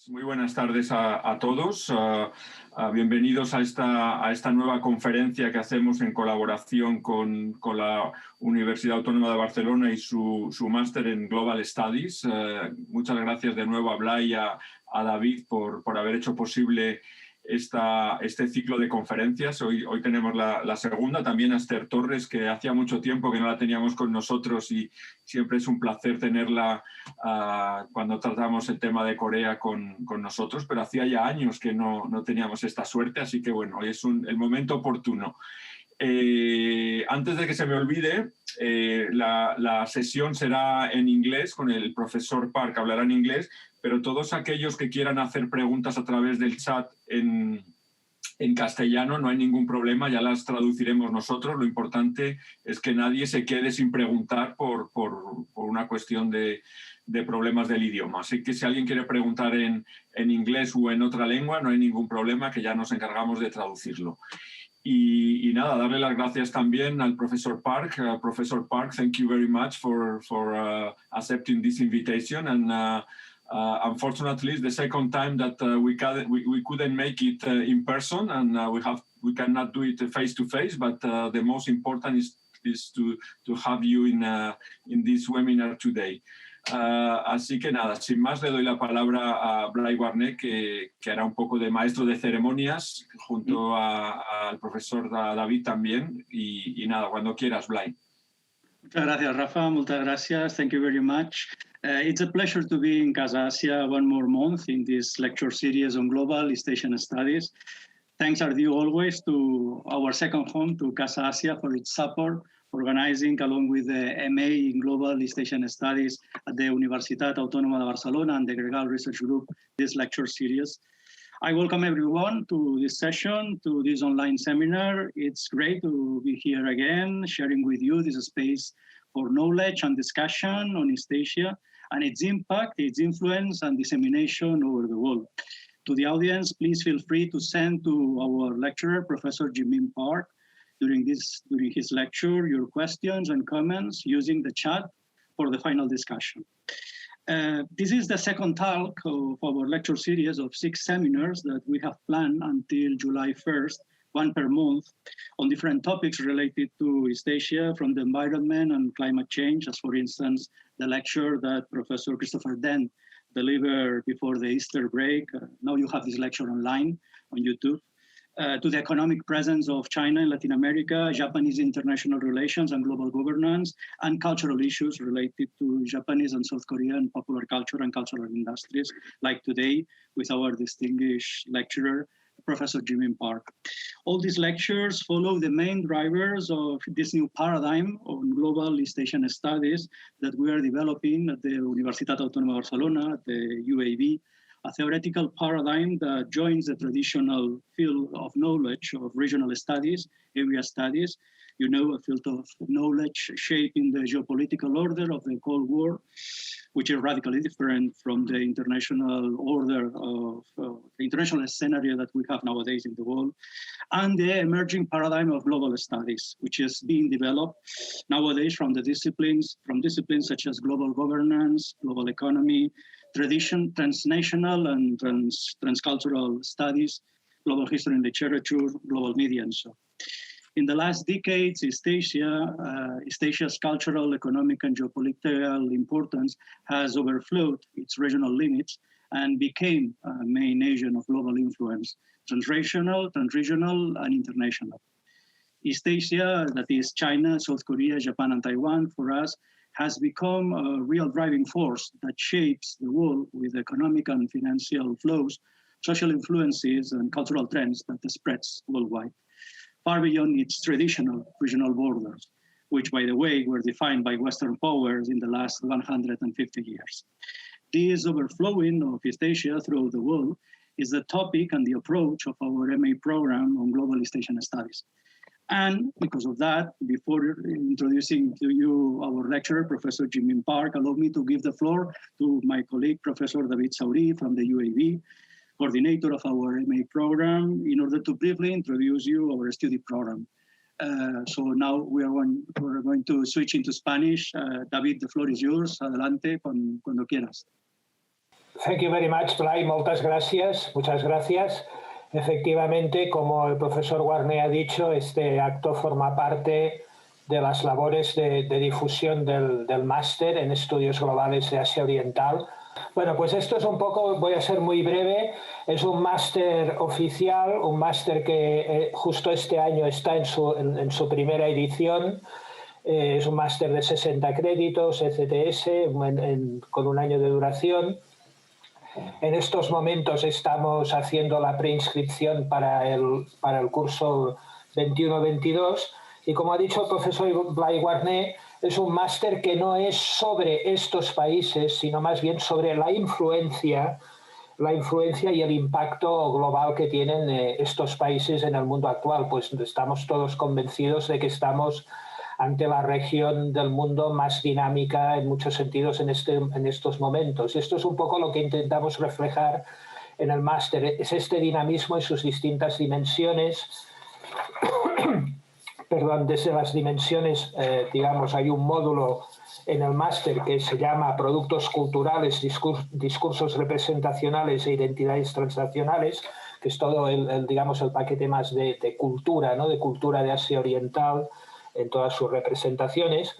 Muy buenas tardes a todos. Bienvenidos a esta nueva conferencia que hacemos en colaboración con la Universidad Autónoma de Barcelona y su máster en Global Studies. Muchas gracias de nuevo a Blay y a David por haber hecho posible este ciclo de conferencias. Hoy tenemos la segunda, también a Esther Torres, que hacía mucho tiempo que no la teníamos con nosotros y siempre es un placer tenerla cuando tratamos el tema de Corea con nosotros, pero hacía ya años que no teníamos esta suerte, así que bueno, hoy es el momento oportuno. Antes de que se me olvide, la sesión será en inglés, con el profesor Parc, hablará en inglés, pero todos aquellos que quieran hacer preguntas a través del chat en castellano no hay ningún problema, ya las traduciremos nosotros. Lo importante es que nadie se quede sin preguntar por una cuestión de problemas del idioma. Así que si alguien quiere preguntar en inglés o en otra lengua, no hay ningún problema, que ya nos encargamos de traducirlo. Y nada, darle las gracias también al profesor Parc. Professor Parc, thank you very much for accepting this invitation. And unfortunately, it's the second time that we couldn't make it in person, and we cannot do it face to face. But the most important is to have you in this webinar today. Así que nada, sin más le doy la palabra a Blay Warner, que hará un poco de maestro de ceremonias junto al profesor David también. Y nada, cuando quieras, Blay. Muchas gracias, Rafa. Muchas gracias. Thank you very much. It's a pleasure to be in Casa Asia one more month in this lecture series on Global East Asian Studies. Thanks are due always to our second home, to Casa Asia, for its support, organizing along with the MA in Global East Asian Studies at the Universitat Autónoma de Barcelona and the Gregal Research Group, this lecture series. I welcome everyone to this session, to this online seminar. It's great to be here again, sharing with you this space for knowledge and discussion on East Asia and its impact, its influence and dissemination over the world. To the audience, please feel free to send to our lecturer, Professor Jimmyn Parc, during his lecture, your questions and comments using the chat for the final discussion. This is the second talk of our lecture series of 6 seminars that we have planned until July 1st, one per month, on different topics related to East Asia, from the environment and climate change, as for instance, the lecture that Professor Christopher Dent delivered before the Easter break. Now you have this lecture online on YouTube. To the economic presence of China in Latin America, Japanese international relations and global governance, and cultural issues related to Japanese and South Korean popular culture and cultural industries, like today with our distinguished lecturer, Professor Jimmyn Parc. All these lectures follow the main drivers of this new paradigm on global East Asian studies that we are developing at the Universitat Autónoma de Barcelona, at the UAB, a theoretical paradigm that joins the traditional field of knowledge of regional studies, area studies, a field of knowledge shaping the geopolitical order of the Cold War, which is radically different from the international order of the international scenario that we have nowadays in the world, and the emerging paradigm of global studies, which is being developed nowadays from disciplines such as global governance, global economy, transnational and transcultural studies, global history and literature, global media, and so. In the last decades, East Asia's cultural, economic, and geopolitical importance has overflowed its regional limits and became a main agent of global influence, transregional, and international. East Asia, that is China, South Korea, Japan, and Taiwan, for us, has become a real driving force that shapes the world with economic and financial flows, social influences, and cultural trends that spreads worldwide, far beyond its traditional regional borders, which, by the way, were defined by Western powers in the last 150 years. This overflowing of East Asia throughout the world is the topic and the approach of our MA program on Global East Asian Studies. And because of that, before introducing to you our lecturer, Professor Jimmyn Parc, allow me to give the floor to my colleague, Professor David Sauri from the UAB, coordinator of our MA program, in order to briefly introduce you our study program. So now we're going to switch into Spanish. David, the floor is yours. Adelante, cuando quieras. Thank you very much, Blay. Muchas gracias. Efectivamente, como el profesor Guarné ha dicho, este acto forma parte de las labores de difusión del máster en estudios globales de Asia Oriental. Bueno, pues esto es un poco, voy a ser muy breve, es un máster oficial, un máster que justo este año está en su primera edición. Es un máster de 60 créditos, ECTS, con un año de duración. En estos momentos estamos haciendo la preinscripción para el curso 21-22 y como ha dicho el profesor Blay Guarné, es un máster que no es sobre estos países, sino más bien sobre la influencia y el impacto global que tienen estos países en el mundo actual. Pues estamos todos convencidos de que estamos ante la región del mundo más dinámica en muchos sentidos en estos momentos. Esto es un poco lo que intentamos reflejar en el máster, es este dinamismo en sus distintas dimensiones. Perdón, desde las dimensiones, digamos, hay un módulo en el máster que se llama Productos Culturales, Discursos Representacionales e Identidades Transnacionales, que es todo digamos, el paquete más de cultura, ¿no? De cultura de Asia Oriental, en todas sus representaciones,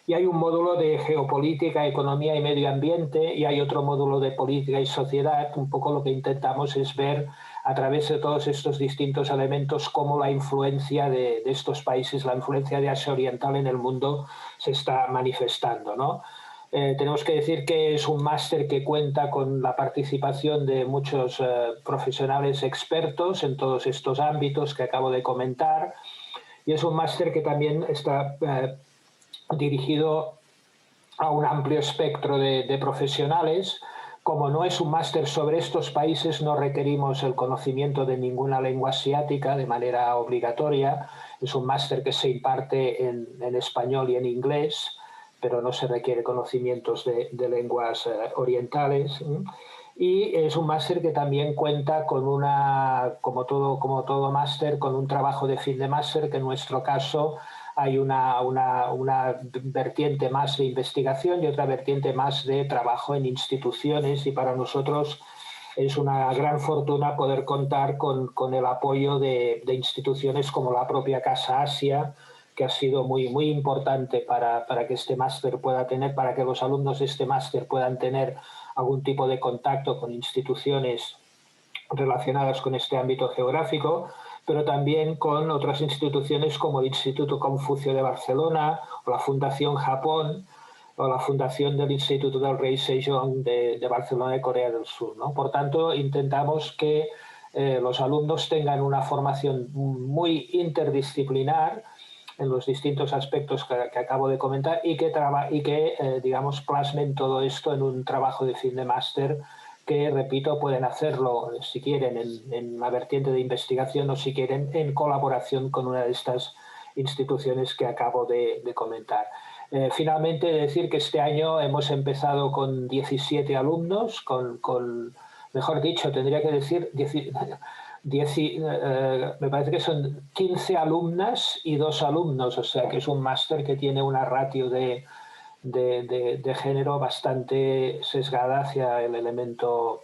y hay un módulo de geopolítica, economía y medio ambiente, y hay otro módulo de política y sociedad. Un poco lo que intentamos es ver a través de todos estos distintos elementos cómo la influencia de estos países, la influencia de Asia Oriental en el mundo se está manifestando, ¿no? Tenemos que decir que es un máster que cuenta con la participación de muchos profesionales expertos en todos estos ámbitos que acabo de comentar, y es un máster que también está dirigido a un amplio espectro de profesionales. Como no es un máster sobre estos países, no requerimos el conocimiento de ninguna lengua asiática de manera obligatoria. Es un máster que se imparte en español y en inglés, pero no se requiere conocimientos de lenguas orientales. Y es un máster que también cuenta con como todo máster, con un trabajo de fin de máster, que en nuestro caso hay una vertiente más de investigación y otra vertiente más de trabajo en instituciones, y para nosotros es una gran fortuna poder contar con el apoyo de instituciones como la propia Casa Asia, que ha sido muy importante para que este máster pueda tener, para que los alumnos de este máster puedan tener algún tipo de contacto con instituciones relacionadas con este ámbito geográfico, pero también con otras instituciones como el Instituto Confucio de Barcelona, o la Fundación Japón, o la Fundación del Instituto del Rey Sejong de Barcelona y Corea del Sur, ¿no? Por tanto, intentamos que los alumnos tengan una formación muy interdisciplinar en los distintos aspectos que acabo de comentar, y que digamos, plasmen todo esto en un trabajo de fin de máster que, repito, pueden hacerlo, si quieren, en la vertiente de investigación, o si quieren, en colaboración con una de estas instituciones que acabo de comentar. Finalmente, decir que este año hemos empezado con 17 alumnos, mejor dicho, tendría que decir, me parece que son 15 alumnas y 2 alumnos, o sea que es un máster que tiene una ratio de género bastante sesgada hacia el elemento,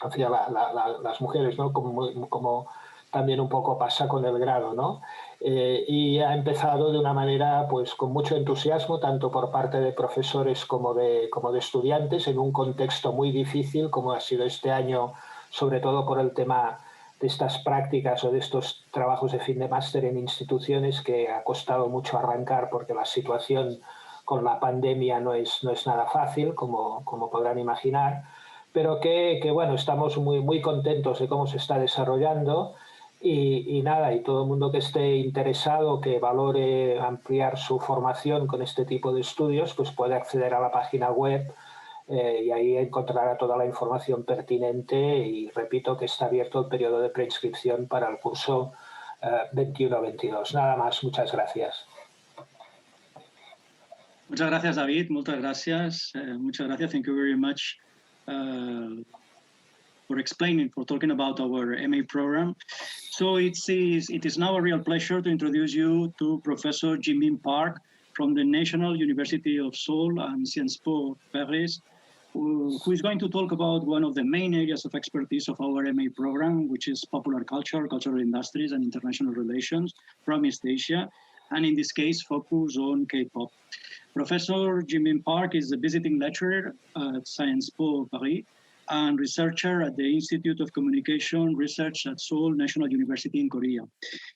hacia las mujeres, ¿no? Como también un poco pasa con el grado, ¿no? Y ha empezado de una manera, pues, con mucho entusiasmo, tanto por parte de profesores como de estudiantes, en un contexto muy difícil como ha sido este año, sobre todo por el tema de estas prácticas o de estos trabajos de fin de máster en instituciones, que ha costado mucho arrancar porque la situación con la pandemia no es nada fácil, como podrán imaginar, pero que bueno, estamos muy contentos de cómo se está desarrollando, y nada, y todo el mundo que esté interesado, que valore ampliar su formación con este tipo de estudios, pues puede acceder a la página web, y ahí encontrará toda la información pertinente, y repito que está abierto el periodo de preinscripción para el curso 21-22. Nada más, muchas gracias. Muchas gracias, David. Muchas gracias. Thank you very much for talking about our MA program. So it is now a real pleasure to introduce you to Professor Jimmyn Parc from the National University of Seoul and Sciences Po Paris. who is going to talk about one of the main areas of expertise of our MA program, which is popular culture, cultural industries, and international relations from East Asia, and in this case, focus on K-pop. Professor Jimmyn Parc is a visiting lecturer at Sciences Po Paris and researcher at the Institute of Communication Research at Seoul National University in Korea.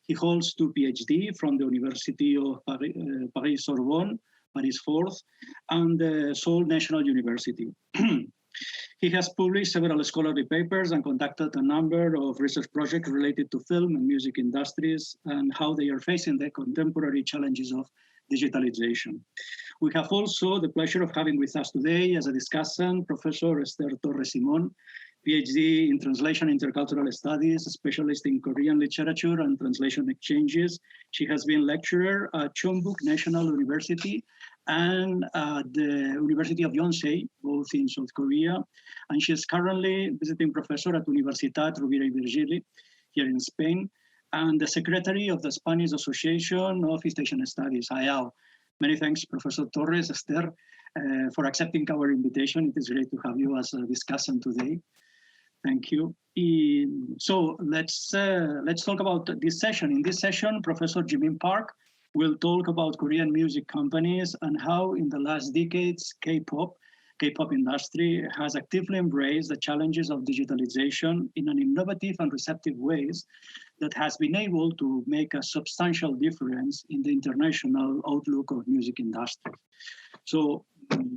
He holds 2 PhD from the University of Paris Sorbonne, Paris 4th, and the Seoul National University. He has published several scholarly papers and conducted a number of research projects related to film and music industries and how they are facing the contemporary challenges of digitalization. We have also the pleasure of having with us today as a discussant, Professor Esther Torres Simon, PhD in Translation and Intercultural Studies, specialist in Korean literature and translation exchanges. She has been lecturer at Chonbuk National University and at the University of Yonsei, both in South Korea. And she is currently visiting professor at Universitat Rovira i Virgili here in Spain, and the secretary of the Spanish Association of East Asian Studies, AEAO. Many thanks, Professor Torres, Esther, for accepting our invitation. It is great to have you as a discussant today. Thank you. So let's talk about this session. In this session, Professor Jimmyn Parc will talk about Korean music companies and how in the last decades, K-pop industry has actively embraced the challenges of digitalization in an innovative and receptive ways that has been able to make a substantial difference in the international outlook of music industry. So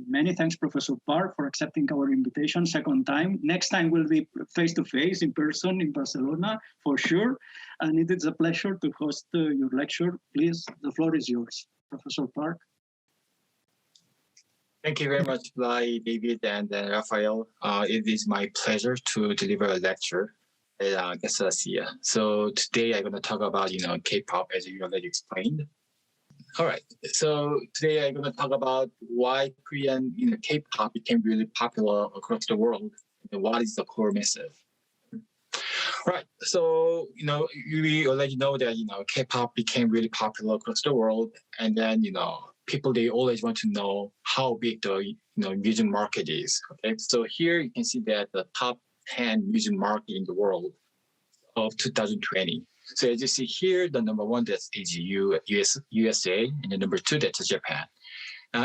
many thanks, Professor Parc, for accepting our invitation second time. Next time we'll be face-to-face in person in Barcelona, for sure. And it is a pleasure to host your lecture. Please, the floor is yours, Professor Parc. Thank you very much, David and Raphael. It is my pleasure to deliver a lecture at Gasasia. So today I'm going to talk about, K-pop, as you already explained. All right. So today I'm going to talk about why Korean, K-pop became really popular across the world and what is the core message. Right. So, we already know that, K-pop became really popular across the world, and then, people, they always want to know how big the music market is. Okay, so here you can see that the top 10 music market in the world of 2020. So as you see here, the number 1 that is USA, and the number 2 that's Japan.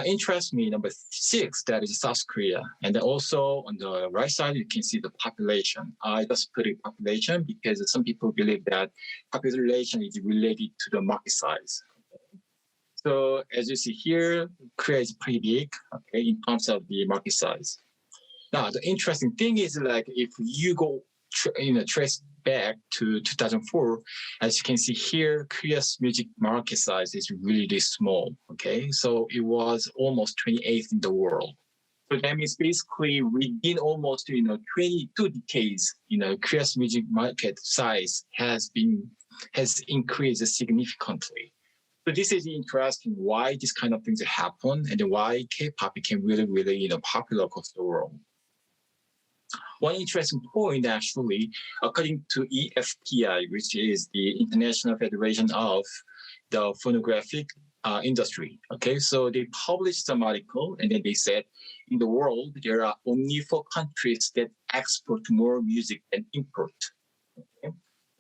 Interest me, number 6 that is South Korea, and then also on the right side you can see the population. I just put a population because some people believe that population is related to the market size. So as you see here, Korea is pretty big, okay, in terms of the market size. Now, the interesting thing is, like, if you go, trace back to 2004, as you can see here, Korea's music market size is really small, okay? So it was almost 28th in the world. So that means basically within almost, 22 decades, Korea's music market size has increased significantly. So this is interesting why this kind of things happen and why K-pop became really, really, popular across the world. One interesting point, actually, according to EFPI, which is the International Federation of the Phonographic Industry. Okay, so they published some article and then they said in the world there are only 4 countries that export more music than import. Okay?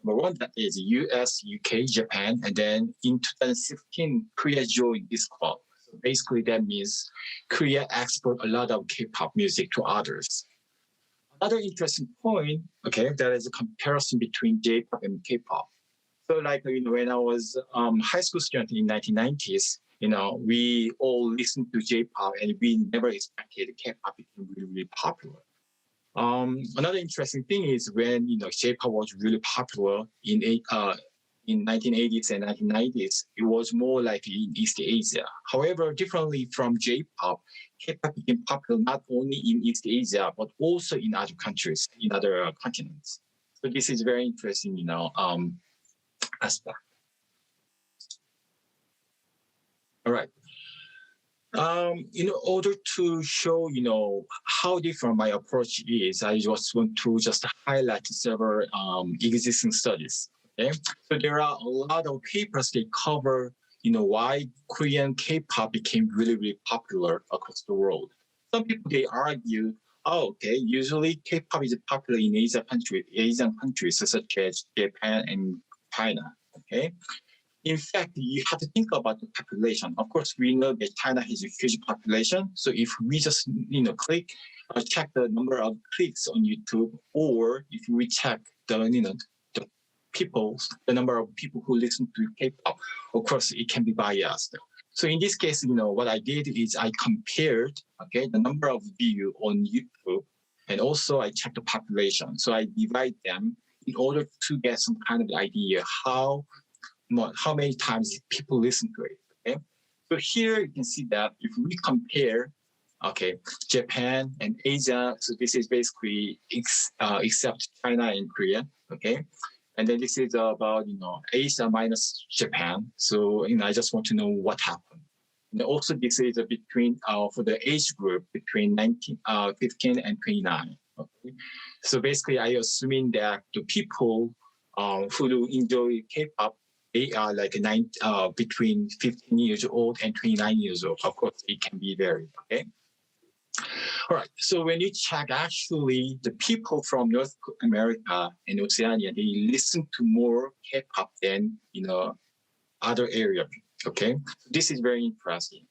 Number 1, that is US, UK, Japan, and then in 2016, Korea joined this club. So basically, that means Korea export a lot of K-pop music to others. Another interesting point, okay, that is a comparison between J-pop and K-pop. So, like, when I was high school student in 1990s, we all listened to J-pop and we never expected K-pop became really, really popular. Another interesting thing is when J-pop was really popular in 1980s and 1990s, it was more like in East Asia. However, differently from J-pop, K-pop became popular not only in East Asia but also in other countries, in other continents. So this is very interesting, aspect. All right. In order to show, how different my approach is, I just want to highlight several existing studies. Okay, so there are a lot of papers that cover, why Korean K-pop became really, really popular across the world. Some people, they argue Oh, okay. Usually K-pop is popular in Asian countries such as Japan and China. Okay. In fact, you have to think about the population. Of course, we know that China has a huge population. So if we just click or check the number of clicks on YouTube, or if we check the the number of people who listen to K-pop, of course, it can be biased. So in this case, what I did is I compared, the number of views on YouTube, and also I checked the population. So I divide them in order to get some kind of idea how many times people listen to it. Okay, so here you can see that if we compare, Japan and Asia. So this is basically except China and Korea. Okay. And then this is about, Asia minus Japan. So, I just want to know what happened. And also this is between, for the age group between 15 and 29. Okay. So basically I assuming that the people who enjoy K-pop, they are like between 15 years old and 29 years old. Of course, it can be varied. Okay. All right. So when you check, actually, the people from North America and Oceania, they listen to more K-pop than other areas. Okay, this is very interesting.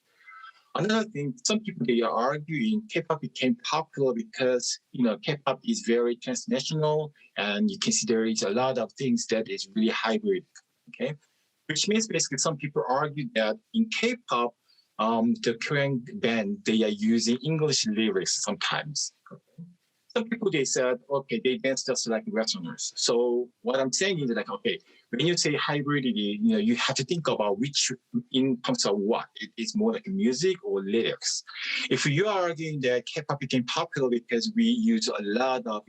Another thing, some people they are arguing K-pop became popular because K-pop is very transnational, and you can see there is a lot of things that is really hybrid. Okay, which means basically some people argue that in K-pop, the Korean band, they are using English lyrics sometimes. Okay. Some people, they said, okay, they dance just like Westerners. So what I'm saying is like, okay, when you say hybridity, you have to think about which in terms of what. It's more like music or lyrics. If you are arguing that K-pop became popular because we use a lot of,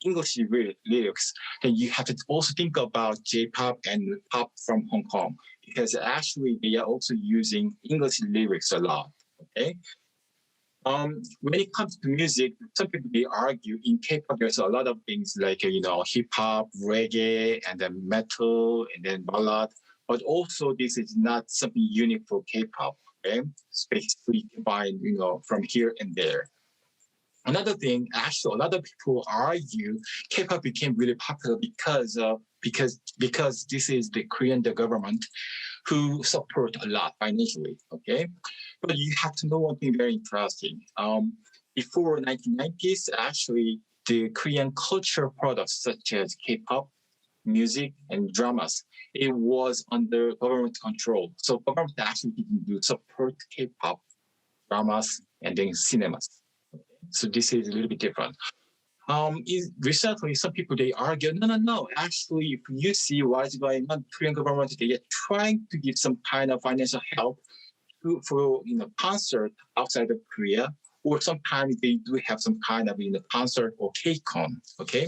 English lyrics, then you have to also think about J-pop and pop from Hong Kong, because actually they are also using English lyrics a lot. Okay. When it comes to music, some people they argue in K-pop there's a lot of things like hip hop, reggae, and then metal, and then ballad. But also this is not something unique for K-pop. Okay, basically combined from here and there. Another thing, actually, a lot of people argue K-pop became really popular because this is the Korean government who support a lot financially. Okay, but you have to know one thing very interesting. Before 1990s, actually, the Korean culture products such as K-pop, music, and dramas, it was under government control. So government actually didn't do support K-pop, dramas, and then cinemas. So this is a little bit different. Recently, some people, they argue, no. Actually, if you see what is going on, Korean government, they are trying to give some kind of financial help for concert outside of Korea, or sometimes they do have some kind of concert or K-con. Okay,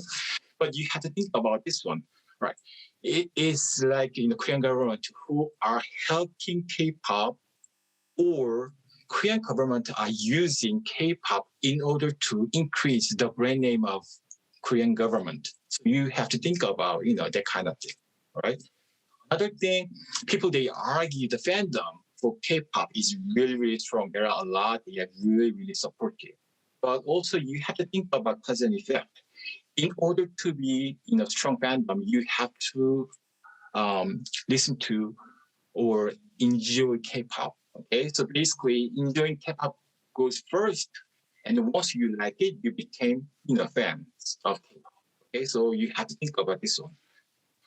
but you have to think about this one, right? It is like Korean government who are helping K-pop, or Korean government are using K-pop in order to increase the brand name of Korean government. So you have to think about, that kind of thing, all right? Other thing, people, they argue the fandom for K-pop is really, really strong. There are a lot, they are really, really supportive. But also you have to think about cause and effect. In order to be in a strong fandom, you have to listen to or enjoy K-pop. Okay, so basically enjoying K-pop goes first, and once you like it, you became fans of K-pop. Okay, so you have to think about this one.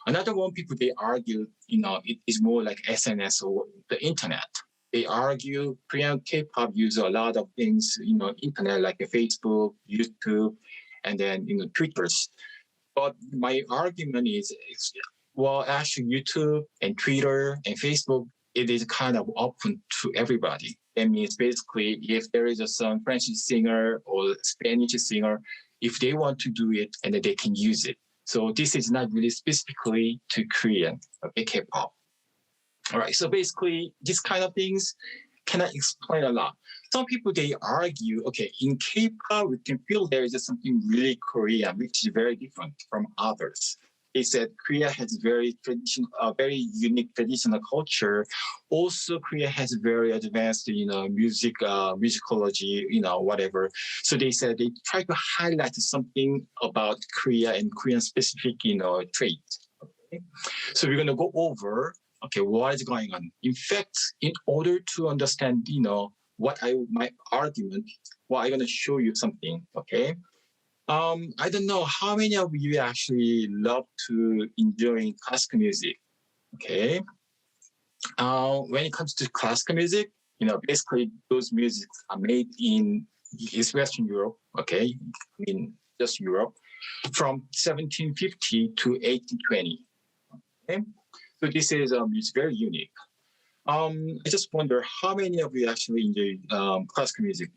Another one, people they argue, it is more like SNS or the internet. They argue Korean K-pop use a lot of things, internet like Facebook, YouTube, and then Twitters. But my argument is, well, actually YouTube and Twitter and Facebook, it is kind of open to everybody. That means basically if there is some French singer or Spanish singer, if they want to do it, and they can use it. So this is not really specifically to Korean, K-pop. All right, so basically these kind of things cannot explain a lot. Some people, they argue, okay, in K-pop, we can feel there is something really Korean, which is very different from others. they said Korea has very unique traditional culture. Also, Korea has very advanced, musicology, whatever. So they said they try to highlight something about Korea and Korean specific, trait. Okay? So we're going to go over, what is going on. In fact, in order to understand, my argument, I'm going to show you something, okay? I don't know how many of you actually love to enjoy classical music, okay? When it comes to classical music, basically those musics are made in East Western Europe, okay? Just Europe, from 1750 to 1820, okay? So this is it's very unique. I just wonder how many of you actually enjoy classical music.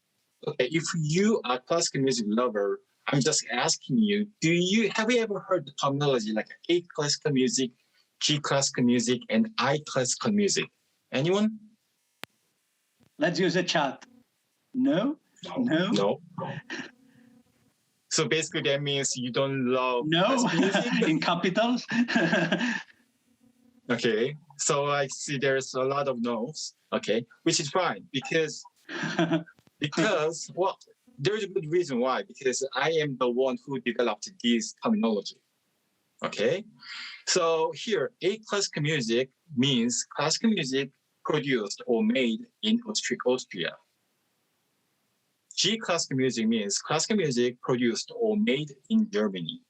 Okay, if you are a classical music lover, I'm just asking you, have you ever heard the terminology like A classical music, G classical music, and I classical music? Anyone? Let's use a chat. No? No. So basically that means you don't love classical music? In capitals? Okay, so I see there's a lot of no's, okay, which is fine because well, there's a good reason why, because I am the one who developed this terminology, okay? So here, A classical music means classical music produced or made in Austria. G classical music means classical music produced or made in Germany.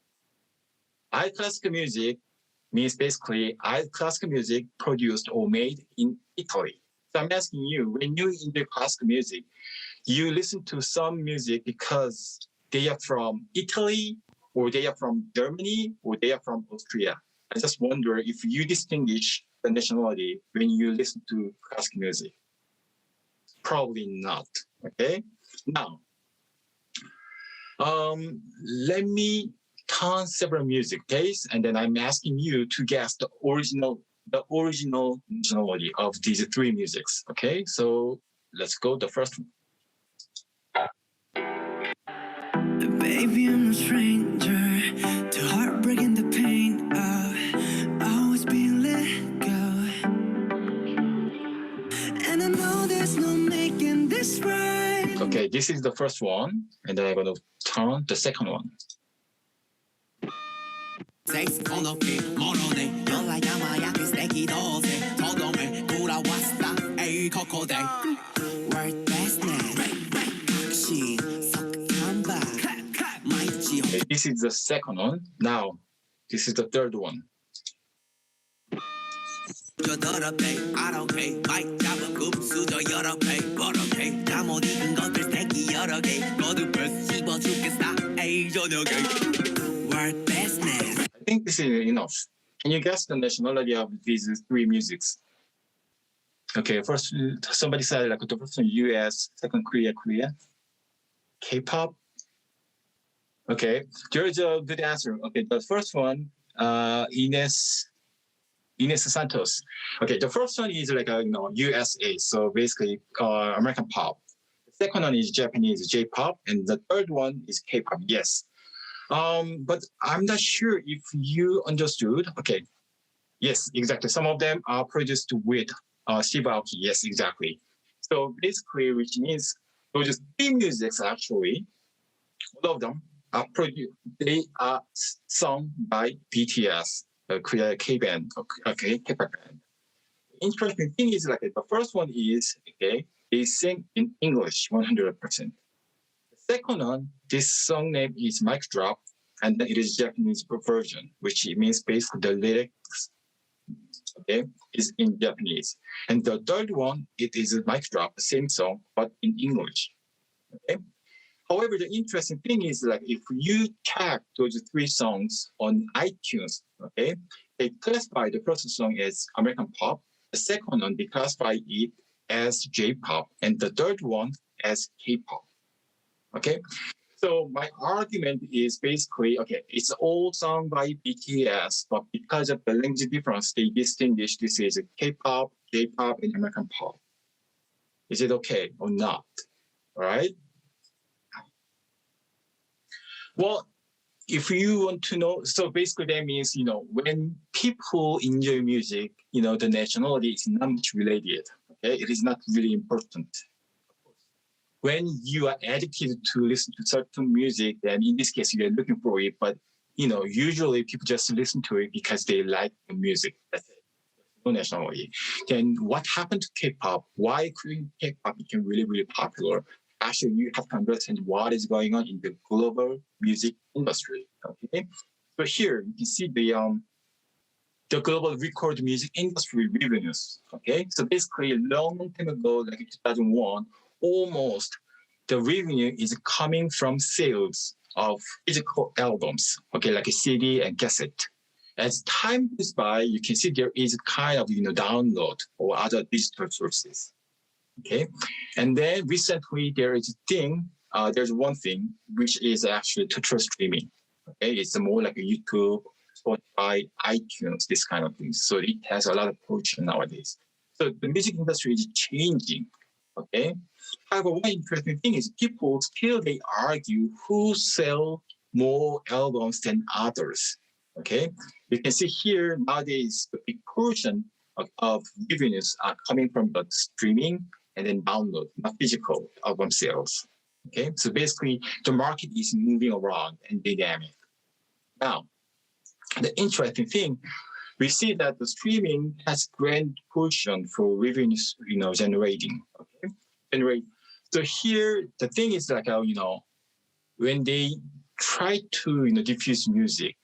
I classical music means basically classical music produced or made in Italy. So I'm asking you, when you enjoy classical music, you listen to some music because they are from Italy, or they are from Germany, or they are from Austria. I just wonder if you distinguish the nationality when you listen to classical music. Probably not, okay? Now, let me turn several music days, and then I'm asking you to guess the original nationality of these three musics. Okay, so let's go. The first one. Baby, I'm no stranger to heartbreaking the pain of always being let go. And I know there's no making this right. Okay, this is the first one, and then I'm gonna turn the second one. Okay, this is the second one. Now, this is the third one. I think this is enough. Can you guess the nationality of these three musics? Okay, first, somebody said like the first one US, second Korea. K-pop. Okay, there's a good answer. Okay, the first one, Ines Santos. Okay, the first one is like USA, so basically American pop. The second one is Japanese J-pop, and the third one is K-pop. Yes, but I'm not sure if you understood. Okay, yes, exactly. Some of them are produced with Steve Aoki. Yes, exactly. So basically, which means those three musics actually, all of them are produced. They are sung by BTS, Korea K-band, K-pop band. Interesting thing is like the first one is they sing in English 100%. The second one, this song name is Mic Drop, and then it is Japanese version, which means basically the lyrics is in Japanese. And the third one, it is a Mic Drop, the same song, but in English. Okay. However, the interesting thing is like if you check those three songs on iTunes, okay, they classify the first song as American pop, the second one they classify it as J-pop, and the third one as K-pop. Okay, so my argument is basically it's all sung by BTS, but because of the language difference, they distinguish this as K-pop, J-pop, and American pop. Is it okay or not? All right. Well, if you want to know, so basically that means, when people enjoy music, the nationality is not much related. Okay, it is not really important. When you are educated to listen to certain music, then in this case you're looking for it. But usually people just listen to it because they like the music. That's it. No nationality. Then what happened to K-pop? Why Korean K-pop became really, really popular? Actually, you have to understand what is going on in the global music industry. Okay, so here you can see the global record music industry revenues. Okay, so basically a long time ago, like 2001, almost the revenue is coming from sales of physical albums. Okay, like a CD and cassette. As time goes by, you can see there is kind of download or other digital sources. Okay, and then recently there's one thing which is actually total streaming. Okay, it's more like a YouTube, Spotify, iTunes, this kind of things. So it has a lot of portion nowadays. So the music industry is changing. Okay, however, one interesting thing is people still they argue who sell more albums than others. Okay, you can see here nowadays the big portion of revenues are coming from the streaming and then download, not physical album sales. Okay, so basically the market is moving around and dynamic. Now, the interesting thing, we see that the streaming has grand portion for revenues, generating. Okay, so here the thing is like when they try to diffuse music,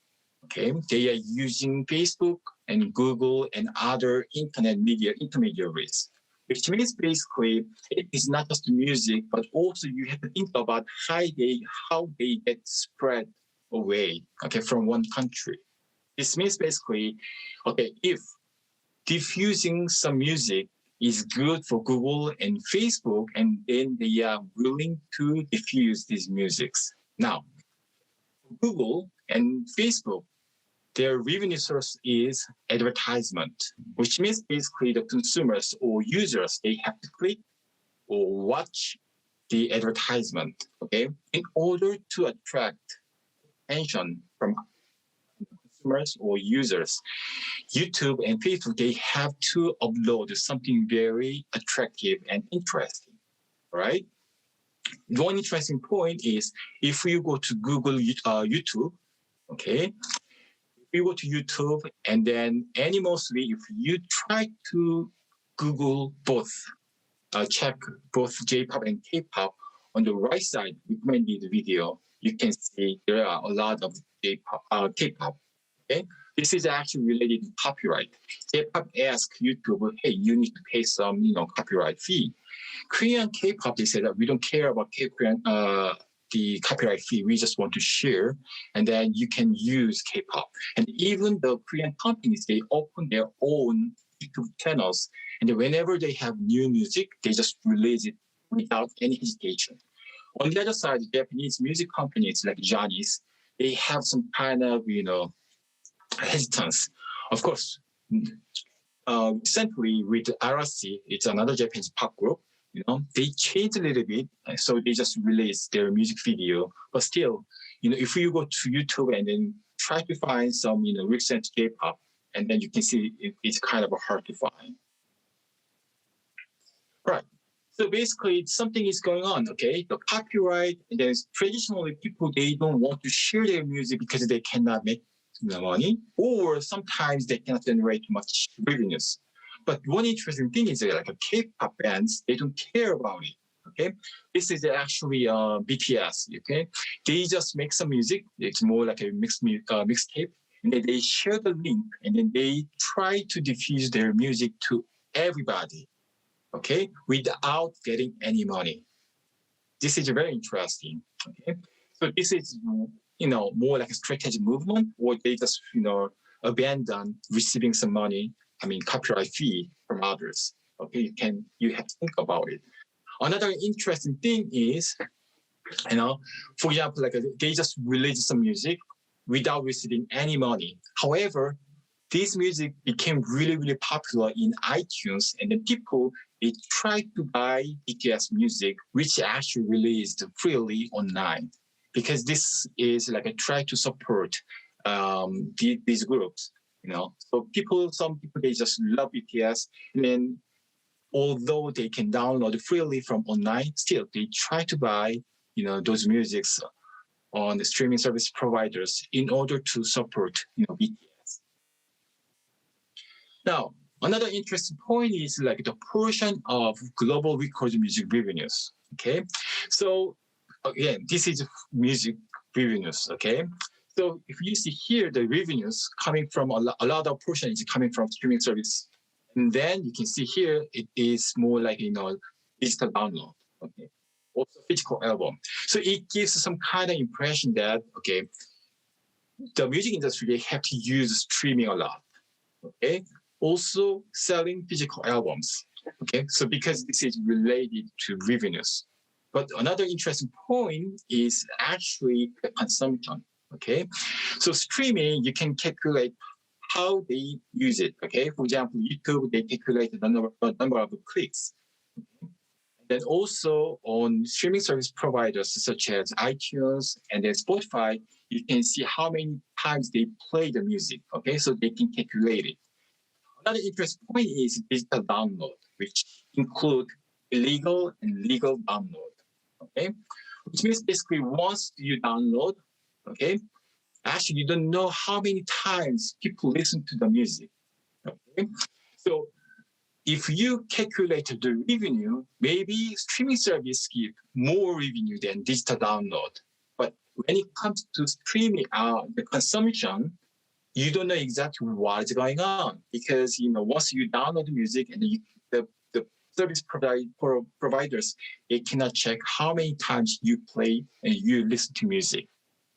okay, they are using Facebook and Google and other internet media intermediaries, which means basically it is not just music, but also you have to think about how they get spread away, okay, from one country. This means basically, okay, if diffusing some music is good for Google and Facebook, and then they are willing to diffuse these musics. Now, Google and Facebook, their revenue source is advertisement, which means basically the consumers or users, they have to click or watch the advertisement, okay, in order to attract attention from consumers or users. YouTube and Facebook, they have to upload something very attractive and interesting, right? One interesting point is if you go to Google YouTube, okay, you go to YouTube and then mostly if you try to Google both, check both J-pop and K-pop, on the right side, recommended video, you can see there are a lot of K-pop. Okay, this is actually related to copyright. K-pop asks YouTube, hey, you need to pay some, copyright fee. Korean K-pop, they say that we don't care about the copyright fee. We just want to share, and then you can use K-pop. And even the Korean companies, they open their own YouTube channels, and whenever they have new music, they just release it without any hesitation. On the other side, Japanese music companies like Johnny's, they have some kind of, hesitance. Of course, recently with Arashi, it's another Japanese pop group, they changed a little bit, so they just released their music video. But still, if you go to YouTube and then try to find some, recent K-pop, and then you can see it's kind of hard to find. Right. So basically, something is going on, okay? The copyright, and then traditionally people, they don't want to share their music because they cannot make money, or sometimes they cannot generate much revenues. But one interesting thing is that like K-pop bands, they don't care about it, okay? This is actually BTS, okay? They just make some music. It's more like a mixtape. And then they share the link, and then they try to diffuse their music to everybody, okay, without getting any money. This is very interesting, okay? So this is, more like a strategic movement, or they just, abandon receiving some money, copyright fee from others, okay? You have to think about it. Another interesting thing is, for example, like they just release some music without receiving any money. However, this music became really, really popular in iTunes, and then people, they tried to buy BTS music, which actually released freely online. because this is like a try to support these groups, you know. So some people, they just love BTS, and then although they can download freely from online, still they try to buy, you know, those musics on the streaming service providers in order to support, you know, BTS. Now, another interesting point is like the portion of global recorded music revenues. Okay, so again, this is music revenues. Okay, so if you see here, the revenues coming from a lot of portion is coming from streaming service. And then you can see here, it is more like, you know, digital download, okay, also physical album. So it gives some kind of impression that, okay, the music industry, they have to use streaming a lot, okay, also selling physical albums, okay, so because this is related to revenues. But another interesting point is actually the consumption, okay. So streaming, you can calculate how they use it, okay? For example, YouTube, they calculate the number of clicks. Then also on streaming service providers such as iTunes and then Spotify, you can see how many times they play the music, okay? So they can calculate it. Another interesting point is digital download, which include illegal and legal download, okay? Which means basically once you download, okay, actually you don't know how many times people listen to the music, okay? So if you calculate the revenue, maybe streaming service give more revenue than digital download. But when it comes to streaming the consumption, you don't know exactly what is going on, because, you know, once you download the music and the service providers, they cannot check how many times you play and you listen to music,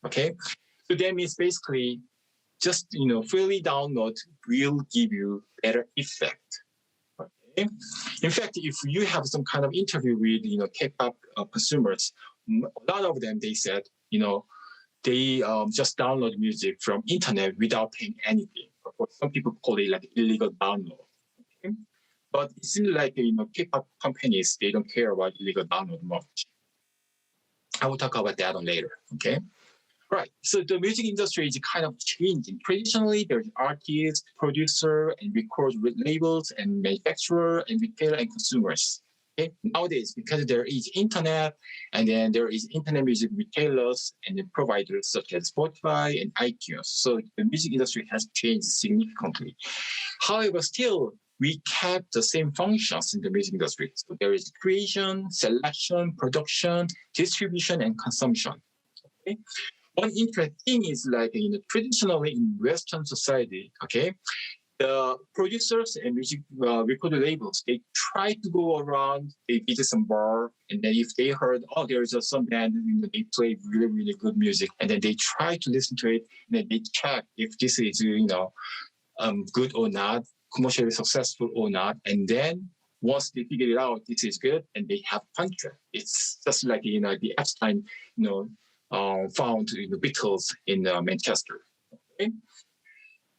okay? So that means basically just, you know, freely download will give you better effect. Okay? In fact, if you have some kind of interview with, you know, K-pop consumers, a lot of them, they said, you know, they just download music from internet without paying anything. Of course, some people call it like illegal download. Okay? But it seems like, you know, K-pop companies, they don't care about illegal download much. I will talk about that on later, okay? Right, so the music industry is kind of changing. Traditionally, there's artists, producer, and record labels, and manufacturer, and retailer, and consumers. Okay? Nowadays, because there is internet, and then there is internet music retailers and then providers such as Spotify and iTunes. So the music industry has changed significantly. However, still, we kept the same functions in the music industry. So there is creation, selection, production, distribution, and consumption. Okay? One interesting thing is like, you know, traditionally in Western society, okay, the producers and music record labels, they try to go around, they visit some bar, and then if they heard, oh, there's some band, you know, they play really, really good music, and then they try to listen to it, and then they check if this is, you know, good or not, commercially successful or not, and then once they figure it out, this is good, and they have contract. It's just like, you know, the Epstein, you know, found in the Beatles in Manchester. Okay?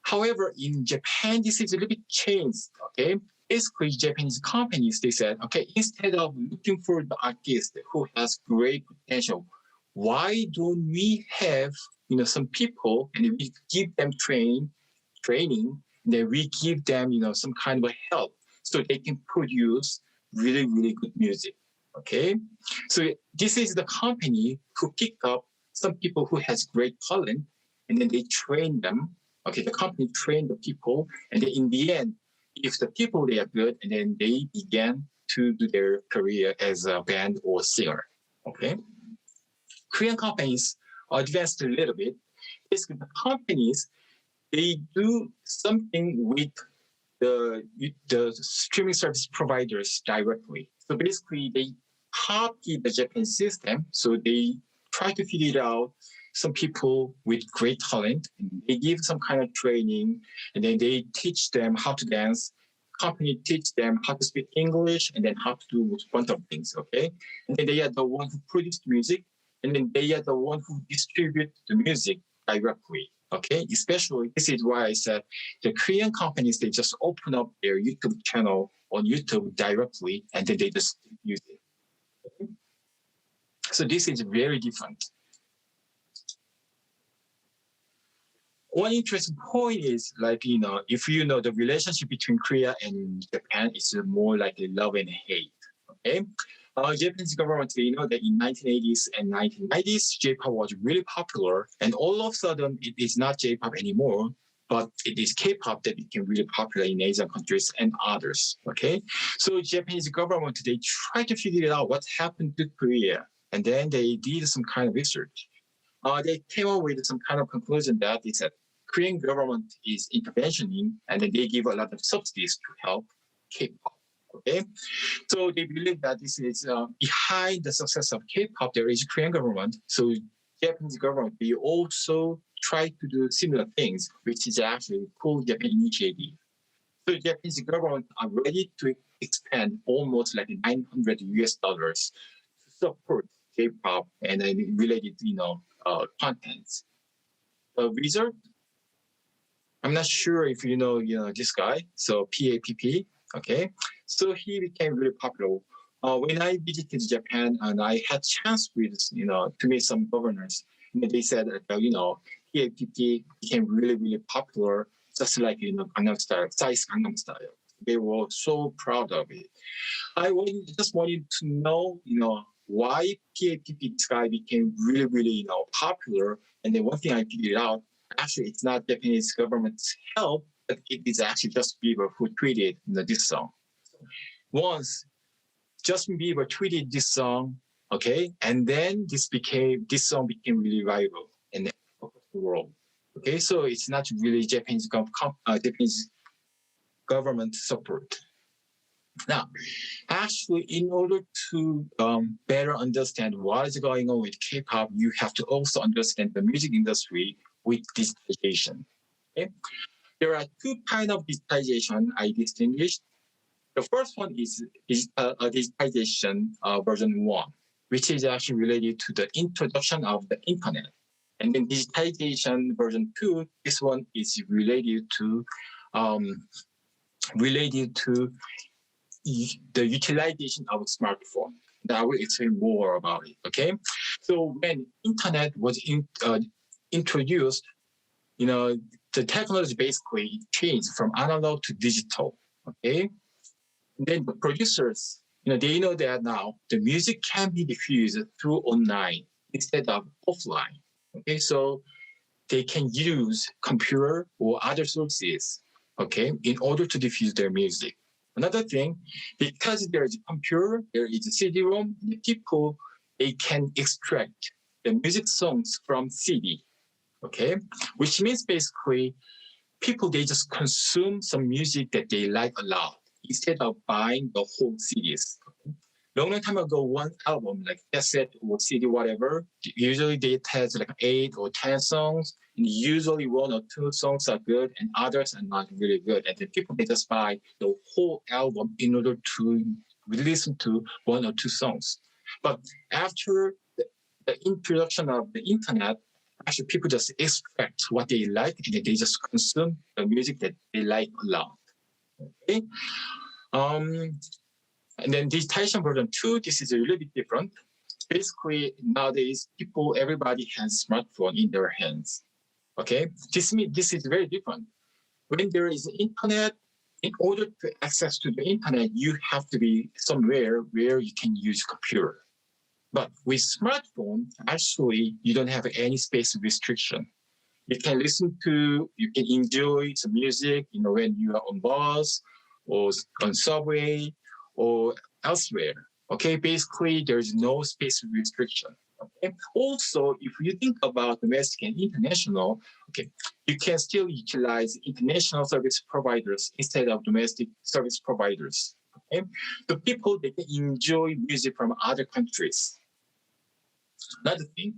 However, in Japan, this is a little bit changed. Okay, basically, Japanese companies, they said, okay, instead of looking for the artist who has great potential, why don't we have, you know, some people and we give them training, then we give them, you know, some kind of help so they can produce really, really good music. Okay, so this is the company who pick up some people who has great talent, and then they train them. Okay, the company trained the people, and then in the end, if the people, they are good, and then they began to do their career as a band or singer. Okay, Korean companies advanced a little bit. Basically, the companies, they do something with the streaming service providers directly. So basically, they copy the Japanese system. So they try to figure it out. Some people with great talent, and they give some kind of training, and then they teach them how to dance. Company teach them how to speak English, and then how to do a bunch of things. Okay, and then they are the one who produce music, and then they are the one who distribute the music directly. Okay, especially this is why I said the Korean companies, they just open up their YouTube channel on YouTube directly, and then they just use it. Okay? So this is very different. one interesting point is like, if you know the relationship between Korea and Japan is more like a love and hate. Okay. Japanese government, they know that in 1980s and 1990s, J-pop was really popular, and all of a sudden it is not J-pop anymore, but it is K-pop that became really popular in Asian countries and others. Okay, so Japanese government, they try to figure out what happened to Korea, and then they did some kind of research. They came up with some kind of conclusion that it's that Korean government is intervening, and then they give a lot of subsidies to help K-pop. Okay, so they believe that this is behind the success of K-pop, there is Korean government. So Japanese government, they also try to do similar things, which is actually called Japan initiative. So Japanese government are ready to expend almost like $900 to support K-pop and related, contents. The result, I'm not sure if you know this guy. So PAPP. Okay, so he became really popular. When I visited Japan and I had chance with, to meet some governors, they said that, PAPP became really, really popular, just like, Gangnam Style, size Gangnam Style. They were so proud of it. I just wanted to know, why PAPP, this guy became really, really, popular. And then one thing I figured out, actually, it's not Japanese government's help, but it is actually Justin Bieber who tweeted this song. Once Justin Bieber tweeted this song, okay, and then this song became really viral in the world. Okay, so it's not really Japanese government support. Now, actually, in order to better understand what is going on with K-pop, you have to also understand the music industry with digitalization. Okay? There are two kinds of digitization I distinguished. The first one is digitization version 1, which is actually related to the introduction of the internet. And then digitization version 2, this one is related to the utilization of a smartphone. I will explain more about it. Okay, so when internet was introduced, the technology basically changed from analog to digital. Okay, and then the producers, they know that now the music can be diffused through online instead of offline. Okay, so they can use computer or other sources, okay, in order to diffuse their music. Another thing, because there is a computer, there is a CD-ROM, the people, they can extract the music songs from CD, okay? Which means basically people, they just consume some music that they like a lot instead of buying the whole CDs. Long time ago, one album, like cassette or CD, whatever, usually they has like 8 or 10 songs, and usually 1 or 2 songs are good and others are not really good. And then people, they just buy the whole album in order to listen to 1 or 2 songs. But after the introduction of the internet, actually people just extract what they like and they just consume the music that they like a lot. Okay. And then digitization version 2, this is a little bit different. Basically, nowadays, everybody has smartphone in their hands. Okay, this is very different. When there is internet, in order to access to the internet, you have to be somewhere where you can use computer. But with smartphone, actually, you don't have any space restriction. You can enjoy some music, when you are on bus or on subway or elsewhere. Okay, basically there's no space restriction. Okay, also if you think about domestic and international, okay, you can still utilize international service providers instead of domestic service providers. Okay, the people, they can enjoy music from other countries. Another thing,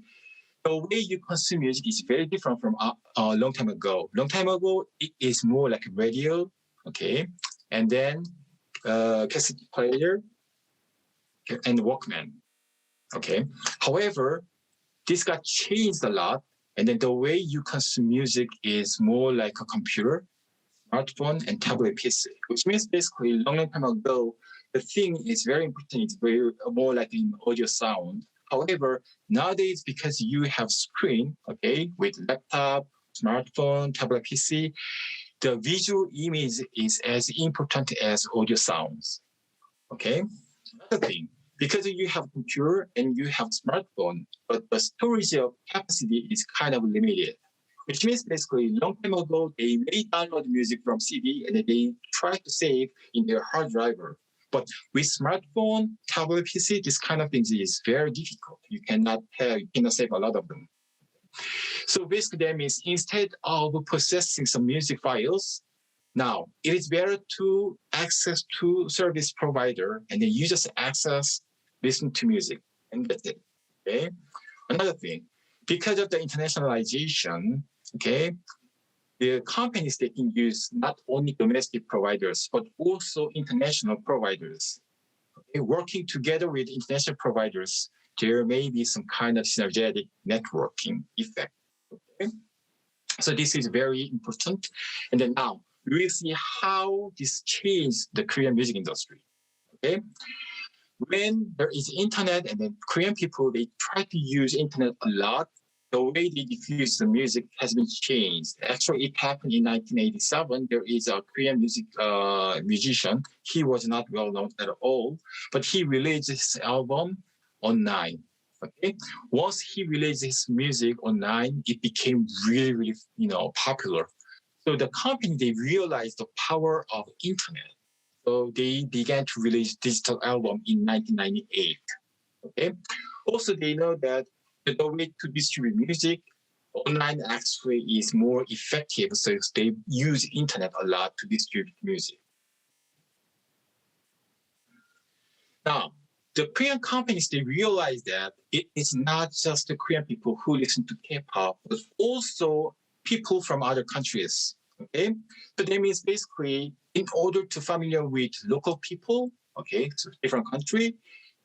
the way you consume music is very different from a long time ago. Long time ago, it is more like radio, okay, and then cassette player and Walkman. Okay. However, this got changed a lot, and then the way you consume music is more like a computer, smartphone, and tablet PC. Which means basically, long time ago, the thing is very important. It's very more like in audio sound. However, nowadays, because you have screen, okay, with laptop smartphone, tablet, PC, the visual image is as important as audio sounds. Okay? Another thing, because you have computer and you have smartphone, but the storage of capacity is kind of limited, which means basically long time ago, they may download music from CD and they try to save in their hard drive. But with smartphone, tablet, PC, this kind of things is very difficult. You cannot save a lot of them. So basically that means instead of processing some music files, now it is better to access to service provider and then you just listen to music and that's it. Okay. Another thing, because of the internationalization, okay, the companies, they can use not only domestic providers, but also international providers. Okay? Working together with international providers, there may be some kind of synergetic networking effect. Okay? So this is very important. And then now we will see how this changed the Korean music industry. Okay? When there is internet and then Korean people, they try to use internet a lot, the way they diffuse the music has been changed. Actually, it happened in 1987. There is a Korean musician. He was not well known at all, but he released his album online. Okay. Once he released his music online, it became really, really, popular. So the company, they realized the power of internet. So they began to release digital album in 1998. Okay. Also, they know that the way to distribute music online actually is more effective, so they use internet a lot to distribute music. Now, the Korean companies, they realize that it is not just the Korean people who listen to K-pop, but also people from other countries. Okay, so that means basically, in order to familiar with local people, okay, so different country,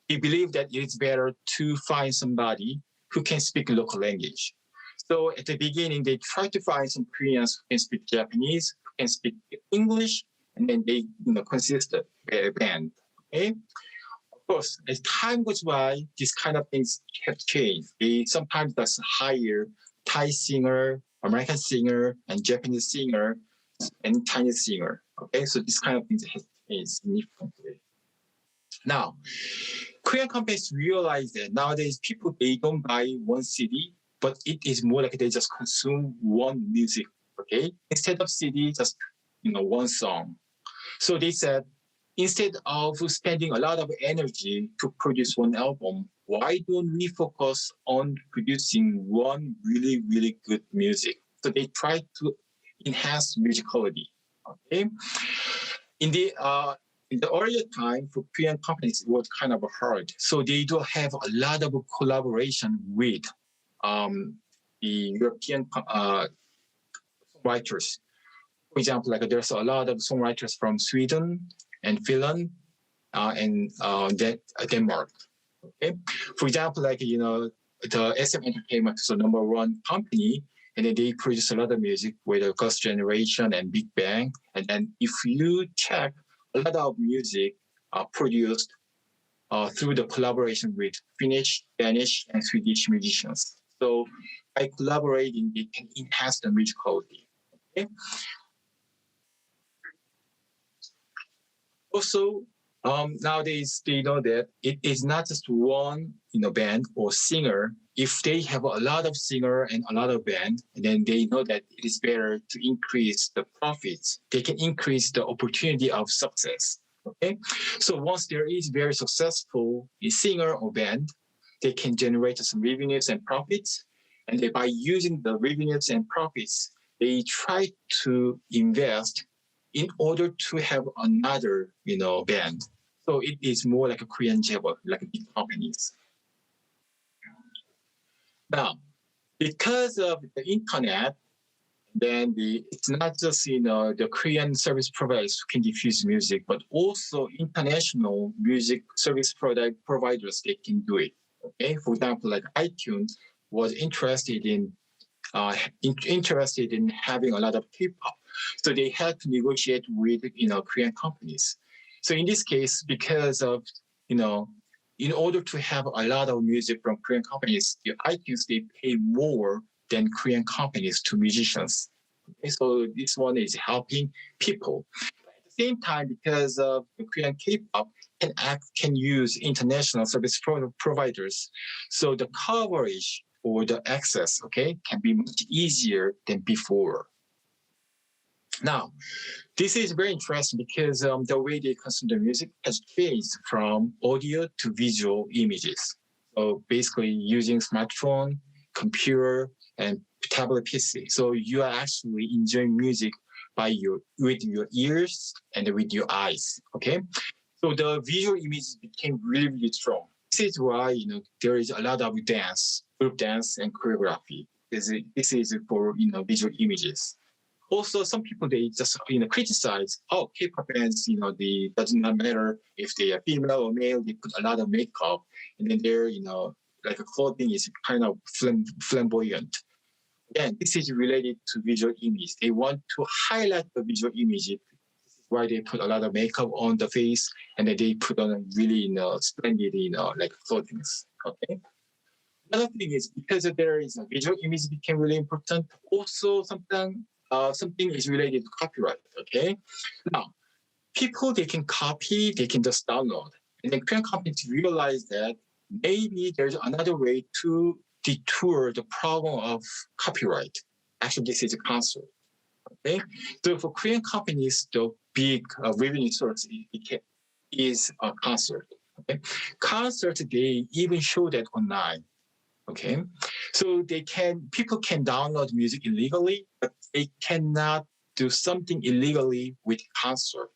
they believe that it is better to find somebody who can speak local language. So at the beginning, they try to find some Koreans who can speak Japanese, who can speak English, and then they consist of a band. Okay? Of course, as time goes by, these kind of things have changed. They sometimes just hire Thai singer, American singer, and Japanese singer, and Chinese singer. Okay, so this kind of things has changed significantly. Now, Korean companies realize that nowadays people, they don't buy one CD, but it is more like they just consume one music, okay? Instead of CD, just, one song. So they said, instead of spending a lot of energy to produce one album, why don't we focus on producing one really, really good music? So they try to enhance musicality, okay? In the earlier time, for Korean companies, it was kind of hard. So they do have a lot of collaboration with the European writers. For example, like there's a lot of songwriters from Sweden and Finland and Denmark. Okay, for example, like the SM Entertainment is the #1 company, and then they produce a lot of music with the Ghost Generation and Big Bang. And then if you check, a lot of music produced through the collaboration with Finnish, Danish, and Swedish musicians. So by collaborating, they can enhance the musicality. Okay. Also, nowadays they know that it is not just one band or singer. If they have a lot of singer and a lot of band, then they know that it is better to increase the profits. They can increase the opportunity of success. Okay, so once there is very successful singer or band, they can generate some revenues and profits, and by using the revenues and profits, they try to invest in order to have another band. So it is more like a Korean Jewel, like big companies. Now, because of the internet, then it's not just the Korean service providers who can diffuse music, but also international music service providers, they can do it. Okay, for example, like iTunes was interested in having a lot of K-pop, so they had to negotiate with Korean companies. So in this case, because of in order to have a lot of music from Korean companies, the iTunes, they pay more than Korean companies to musicians. Okay, so this one is helping people. At the same time, because of the Korean K-pop can use international service providers, so the coverage or the access, okay, can be much easier than before. Now, this is very interesting because the way they consume the music has changed from audio to visual images. So basically using smartphone, computer, and tablet PC. So you are actually enjoying music with your ears and with your eyes, okay? So the visual images became really, really strong. This is why, there is a lot of dance, group dance and choreography. This is for, visual images. Also, some people, they just, criticize, K-pop bands, they doesn't matter if they are female or male, they put a lot of makeup, and then their, like a clothing is kind of flamboyant. Again, this is related to visual image. They want to highlight the visual image. This is why they put a lot of makeup on the face, and then they put on really, splendid, like clothing. Okay. Another thing is because there is a visual image became really important. Also, something is related to copyright. Okay. Now, people, they can copy, they can just download, and then Korean companies realize that maybe there's another way to detour the problem of copyright. Actually, this is a concert. Okay, so for Korean companies, the big revenue source is a concert. Okay, concert, they even show that online. Okay, so people can download music illegally, but they cannot do something illegally with concert.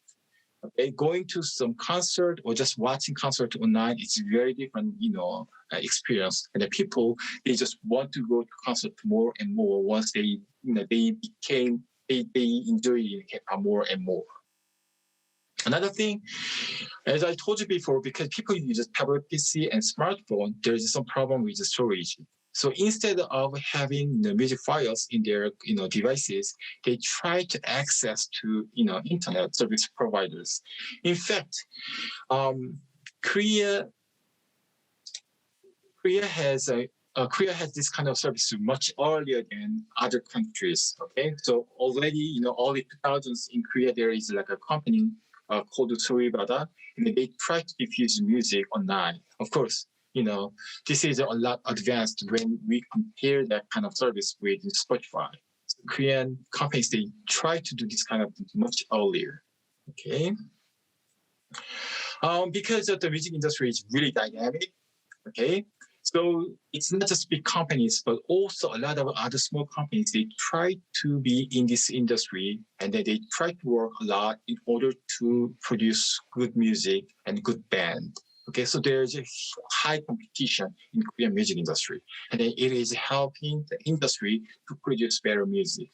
Okay, going to some concert or just watching concert online is very different, experience. And the people, they just want to go to concert more and more once they enjoy K-pop more and more. Another thing, as I told you before, because people use a tablet PC and smartphone, there is some problem with the storage. So instead of having the music files in their devices, they try to access to internet service providers. In fact, Korea has this kind of service much earlier than other countries. Okay, so already early 2000s in Korea there is like a company called Soribada, and they try to diffuse music online. Of course, this is a lot advanced when we compare that kind of service with Spotify. So Korean companies, they try to do this kind of thing much earlier. Okay. Because the music industry is really dynamic. Okay. So it's not just big companies, but also a lot of other small companies. They try to be in this industry, and then they try to work a lot in order to produce good music and good band. Okay, so there's a high competition in Korean music industry, and then it is helping the industry to produce better music.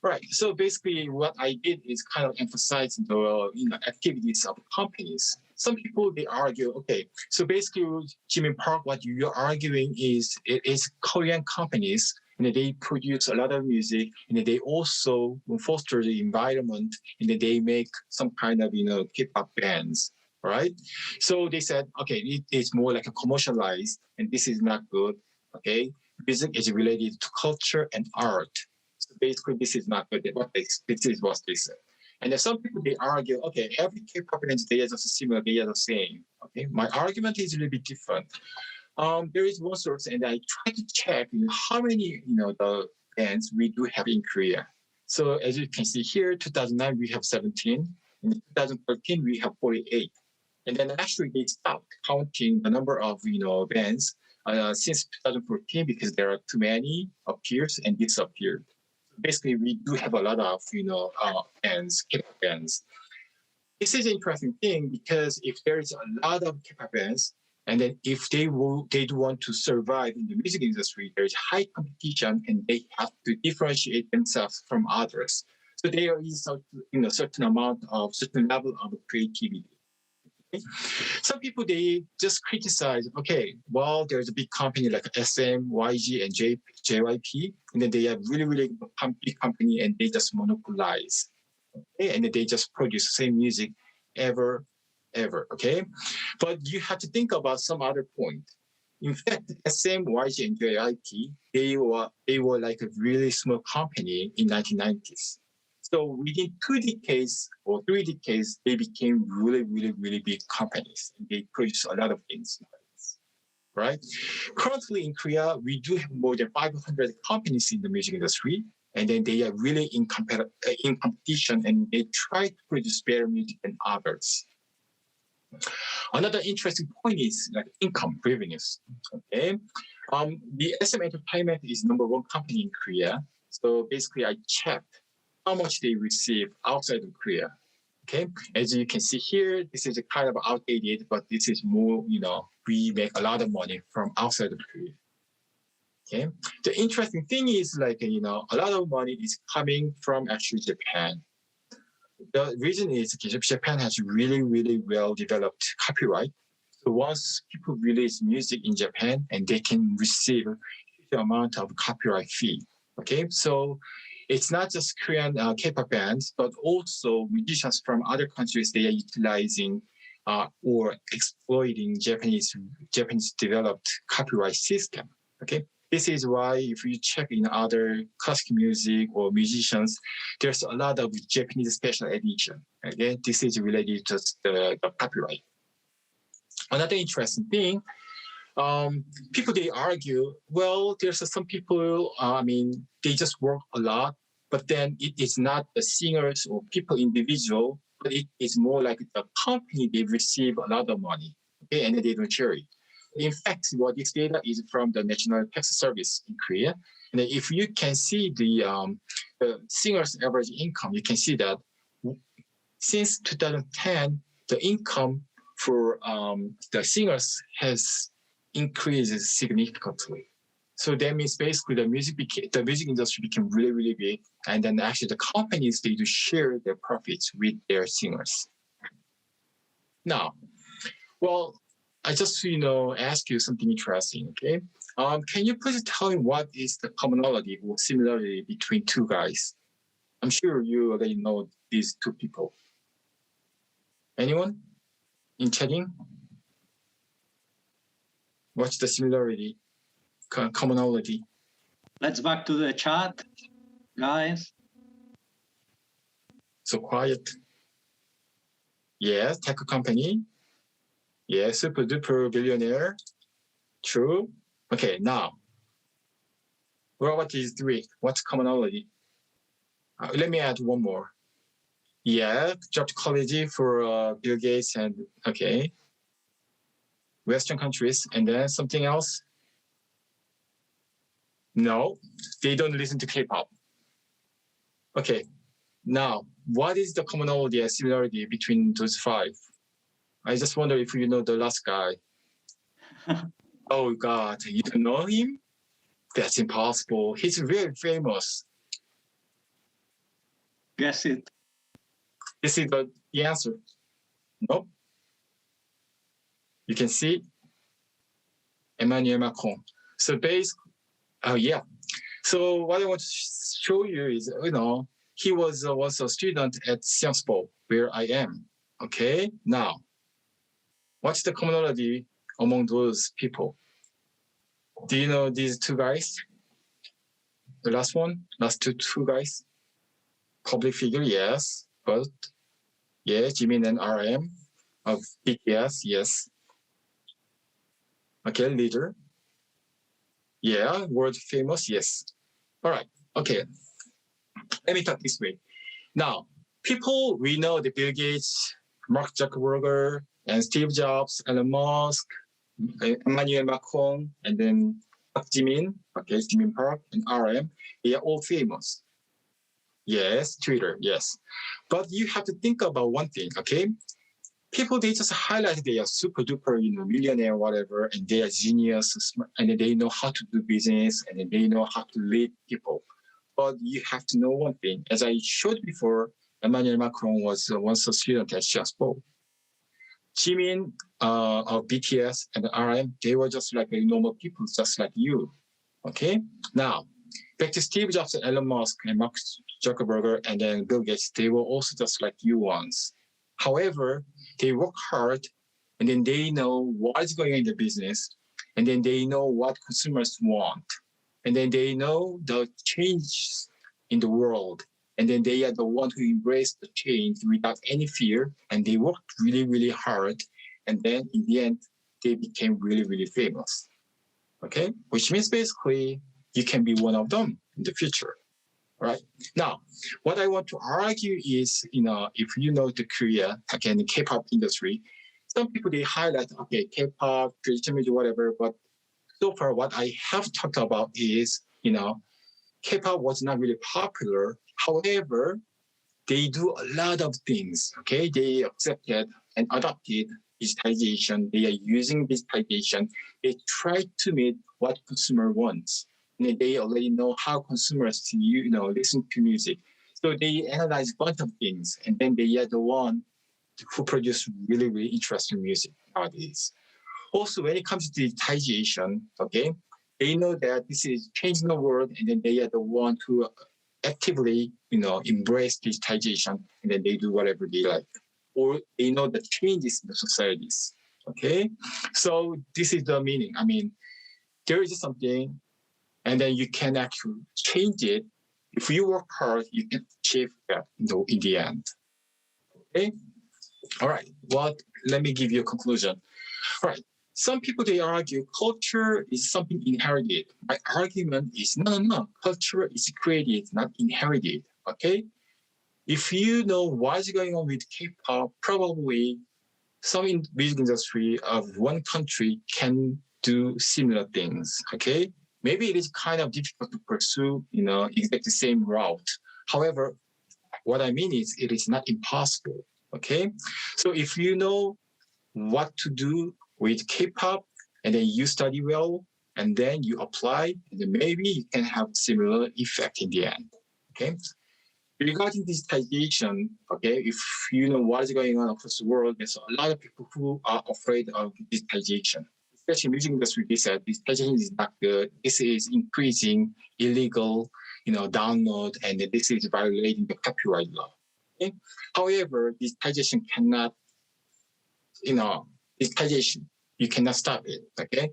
Right. So basically, what I did is kind of emphasize the activities of companies. Some people, they argue, okay, so basically, Jimmyn Parc, what you're arguing is it is Korean companies, and they produce a lot of music, and they also foster the environment, and they make some kind of K-pop bands. Right? So they said, okay, it is more like a commercialized, and this is not good. Okay, music is related to culture and art. So basically, this is not good. This is what they said. And then some people, they argue, okay, every K-pop band, they are just similar, they are the same. Okay, my argument is a little bit different. There is one source, and I try to check how many the bands we do have in Korea. So as you can see here, 2009 we have 17, in 2013 we have 48. And then actually they stopped counting the number of bands since 2014 because there are too many appears and disappeared. Basically, we do have a lot of bands, K-pop bands. This is an interesting thing because if there is a lot of K-pop bands, and then if they do want to survive in the music industry, there is high competition and they have to differentiate themselves from others. So there is a certain level of creativity. Some people, they just criticize, okay, well, there's a big company like SM, YG, and JYP, and then they have really, really big company, and they just monopolize, okay? And they just produce the same music ever, okay? But you have to think about some other point. In fact, SM, YG, and JYP, they were like a really small company in 1990s. So within 2 decades or 3 decades, they became really, really, really big companies. They produce a lot of things, right? Currently in Korea, we do have more than 500 companies in the music industry, and then they are really in competition, and they try to produce better music than others. Another interesting point is like income revenues. Okay, the SM Entertainment is #1 company in Korea. So basically, I checked how much they receive outside of Korea. Okay, as you can see here, this is a kind of outdated, but this is more, we make a lot of money from outside of Korea. Okay, the interesting thing is like, a lot of money is coming from actually Japan. The reason is Japan has really, really well developed copyright. So once people release music in Japan, and they can receive the amount of copyright fee. Okay, so it's not just Korean K-pop bands, but also musicians from other countries. They are utilizing or exploiting Japanese developed copyright system. Okay, this is why if you check in other classical music or musicians, there's a lot of Japanese special edition. Okay, this is related to the copyright. Another interesting thing, people, they argue, well, there's some people, they just work a lot, but then it is not the singers or people individual, but it is more like the company, they receive a lot of money, okay, and they don't share it. In fact, what this data is from the National Tax Service in Korea. And if you can see the singer's average income, you can see that since 2010, the income for the singers has increased significantly. So that means basically the music industry became really, really big. And then actually the companies, they do share their profits with their singers. Now, well, I just, ask you something interesting, okay? Can you please tell me what is the commonality or similarity between two guys? I'm sure you already know these two people. Anyone in chatting? What's the similarity, commonality? Let's back to the chat, guys. So quiet. Yes, tech company. Yes, super duper billionaire. True. Okay, now, what is three? What's commonality? Let me add one more. Yeah, dropped college for Bill Gates and, okay, Western countries, and then something else? No, they don't listen to K-pop. Okay, now, what is the commonality and similarity between those five? I just wonder if you know the last guy. Oh God, you don't know him? That's impossible. He's very famous. Guess it. This is the answer. Nope. You can see Emmanuel Macron. So basically, yeah. So what I want to show you is, he was a student at Sciences Po, where I am. Okay, now, what's the commonality among those people? Do you know these two guys? The last two guys? Public figure, yes, but yeah, Jimmyn and RM of BTS, yes. Okay, leader. Yeah, world famous, yes. All right, okay. Let me talk this way. Now, people, we know the Bill Gates, Mark Zuckerberg, and Steve Jobs, Elon Musk, Emmanuel Macron, and then Jimmyn, okay, Jimmyn Parc, and RM, they are all famous. Yes, Twitter, yes. But you have to think about one thing, okay? People, they just highlight they are super duper, millionaire, whatever, and they are genius, and they know how to do business, and they know how to lead people. But you have to know one thing. As I showed before, Emmanuel Macron was once a student at Sciences Po. Jimmyn of BTS and RM, they were just like normal people, just like you. Okay? Now, back to Steve Jobs and Elon Musk and Mark Zuckerberg and then Bill Gates, they were also just like you once. However, they work hard and then they know what is going on in the business and then they know what consumers want, and then they know the changes in the world, and then they are the one who embrace the change without any fear, and they worked really, really hard, and then in the end, they became really, really famous. Okay, which means basically you can be one of them in the future. Right now, what I want to argue is, if you know the Korea, again, the K-pop industry, some people they highlight, okay, K-pop, traditional music, whatever. But so far, what I have talked about is, K-pop was not really popular. However, they do a lot of things. Okay, they accepted and adopted digitization. They are using digitization. They try to meet what consumer wants. And they already know how consumers listen to music. So they analyze a bunch of things, and then they are the one who produce really, really interesting music nowadays. Also, when it comes to digitization, okay, they know that this is changing the world, and then they are the one who actively, embrace digitization, and then they do whatever they like. Or they know the changes in the societies, okay? So this is the meaning. I mean, there is something, and then you can actually change it. If you work hard, you can achieve that in the end. Okay? All right. Well, let me give you a conclusion. All right. Some people, they argue culture is something inherited. My argument is no. Culture is created, not inherited. Okay? If you know what's going on with K-pop, probably some in music industry of one country can do similar things. Okay? Maybe it is kind of difficult to pursue, exactly the same route. However, what I mean is it is not impossible, okay? So if you know what to do with K-pop, and then you study well, and then you apply, and then maybe you can have similar effect in the end, okay? Regarding digitization, okay, if you know what is going on across the world, there's a lot of people who are afraid of digitization. Especially music industry, they said digitization is not good. This is increasing illegal, download, and this is violating the copyright law. Okay? However, digitization cannot, digitization, you cannot stop it. Okay,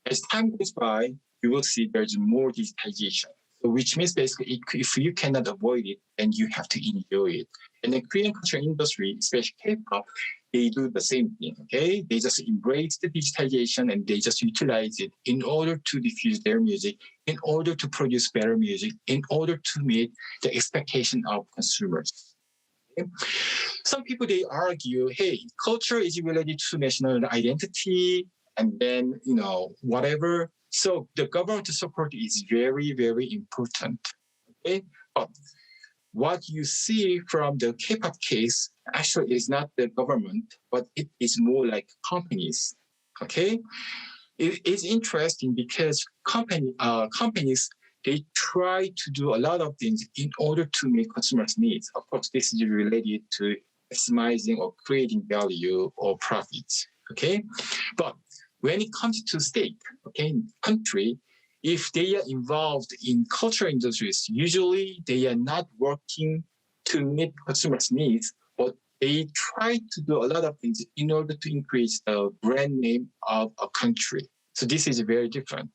as time goes by, you will see there's more digitization. So which means basically, if you cannot avoid it, then you have to enjoy it. And the Korean culture industry, especially K-pop, they do the same thing, okay? They just embrace the digitization and they just utilize it in order to diffuse their music, in order to produce better music, in order to meet the expectation of consumers. Okay? Some people, they argue, hey, culture is related to national identity and then, whatever. So the government support is very, very important, okay? But what you see from the K-pop case actually is not the government, but it is more like companies. Okay, it is interesting because companies they try to do a lot of things in order to meet consumers' needs. Of course, this is related to maximizing or creating value or profits. Okay, but when it comes to state, okay, country, if they are involved in cultural industries, usually they are not working to meet consumers' needs, but they try to do a lot of things in order to increase the brand name of a country. So this is very different.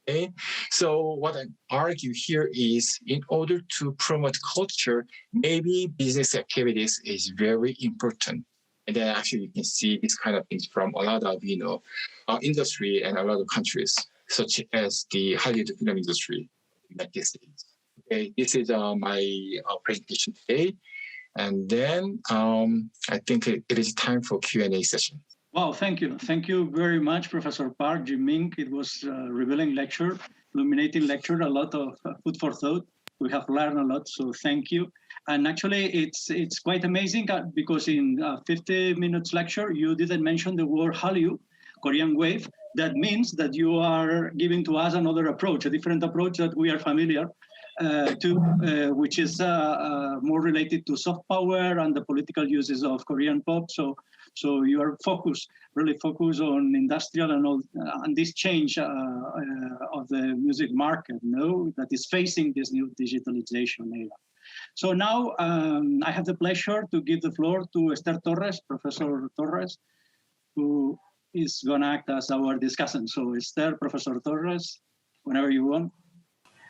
Okay, so what I argue here is in order to promote culture, maybe business activities is very important. And then actually you can see this kind of things from a lot of, industry and a lot of countries, such as the Hollywood film industry in the United States. Okay, this is my presentation today. And then I think it is time for Q&A session. Wow, thank you. Thank you very much, Professor Parc, Jimmyn. It was a revealing lecture, illuminating lecture, a lot of food for thought. We have learned a lot, so thank you. And actually, it's quite amazing because in a 50 minutes lecture, you didn't mention the word Hallyu, Korean wave. That means that you are giving to us another approach, a different approach that we are familiar to, which is more related to soft power and the political uses of Korean pop. So you are really focused on industrial and all, and this change of the music market, that is facing this new digitalization era. So now I have the pleasure to give the floor to Esther Torres, Professor Torres, who is going to act as our discussant. So Esther, Professor Torres, whenever you want.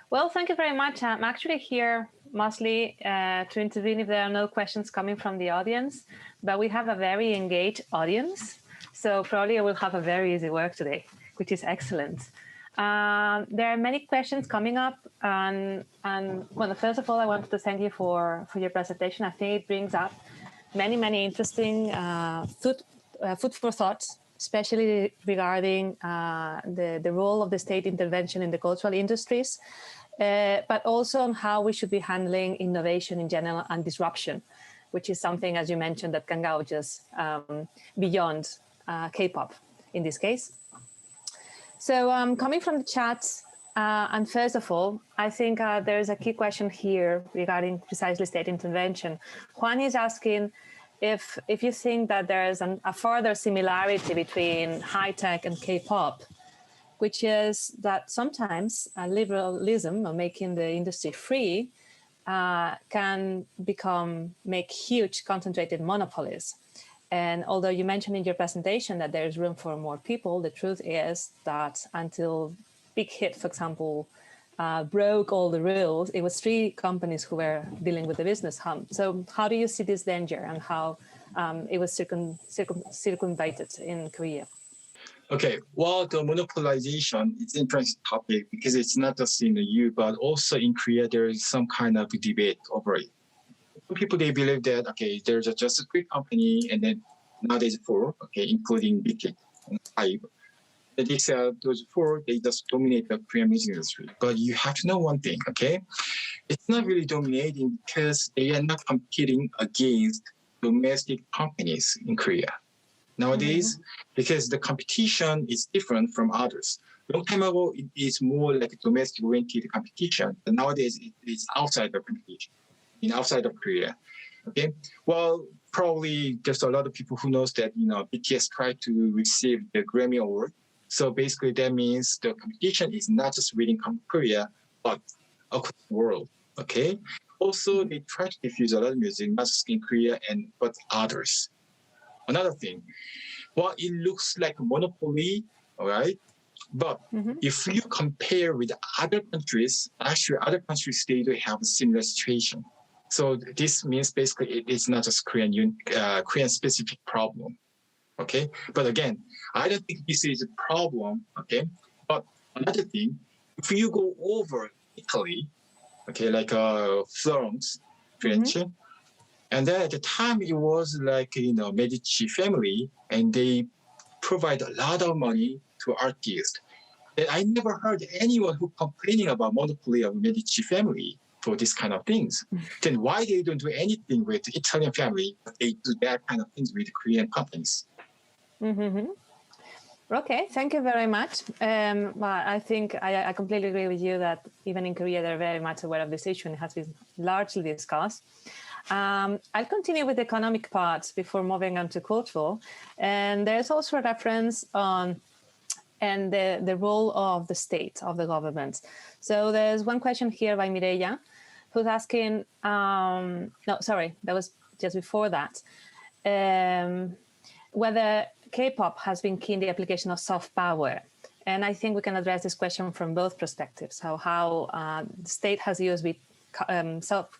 Well, thank you very much. I'm actually here mostly to intervene if there are no questions coming from the audience, but we have a very engaged audience. So probably I will have a very easy work today, which is excellent. There are many questions coming up. And well, first of all, I wanted to thank you for your presentation. I think it brings up many interesting food for thought, especially regarding the role of the state intervention in the cultural industries, but also on how we should be handling innovation in general and disruption, which is something, as you mentioned, that can go just beyond K-pop in this case. So coming from the chat, and first of all, I think there's a key question here regarding precisely state intervention. Juan is asking if you think that there is a further similarity between high-tech and K-pop, which is that sometimes liberalism or making the industry free can make huge concentrated monopolies. And although you mentioned in your presentation that there is room for more people, the truth is that until Big Hit, for example, broke all the rules, it was 3 companies who were dealing with the business hub. So how do you see this danger and how it was circumvented in Korea? Okay, well, the monopolization is an interesting topic because it's not just in the EU, but also in Korea, there is some kind of debate over it. Some people, they believe that, okay, there's just a 3 company and then now there's 4, okay, including Big Hit, 5. Those 4, they just dominate the Korean music industry. But you have to know one thing, okay? It's not really dominating because they are not competing against domestic companies in Korea. Nowadays, because the competition is different from others. Long time ago, it is more like a domestic-oriented competition, but nowadays it is outside the competition, outside of Korea. Okay, well, probably there's a lot of people who knows that BTS tried to receive the Grammy Award. So basically, that means the competition is not just within Korea, but across the world. Okay. Also, they try to diffuse a lot of music, not just in Korea but others. Another thing, well, it looks like a monopoly, all right? But if you compare with other countries, actually other countries, they do have a similar situation. So this means basically it's not just Korean-specific problem, okay? But again, I don't think this is a problem, okay? But another thing, if you go over Italy, okay, like Florence, French, and then at the time, it was like, Medici family, and they provide a lot of money to artists. And I never heard anyone who complaining about monopoly of Medici family for this kind of things. Then why they don't do anything with the Italian family, but they do that kind of things with Korean companies? Okay, thank you very much. Well, I think I completely agree with you that even in Korea, they're very much aware of this issue and it has been largely discussed. I'll continue with the economic part before moving on to cultural. And there's also a reference on the role of the state, of the government. So there's one question here by Mireia, who's asking, no, sorry, that was just before that, whether K-pop has been key in the application of soft power. And I think we can address this question from both perspectives, how the state has used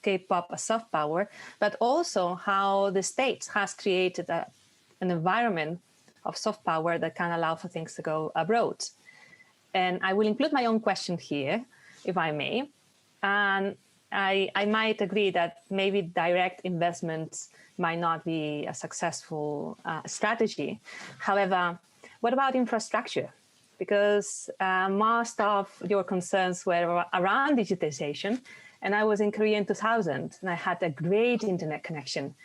K-pop as soft power, but also how the state has created an environment of soft power that can allow for things to go abroad. And I will include my own question here, if I may. And I might agree that maybe direct investments might not be a successful strategy. However, what about infrastructure? Because most of your concerns were around digitization, and I was in Korea in 2000, and I had a great internet connection.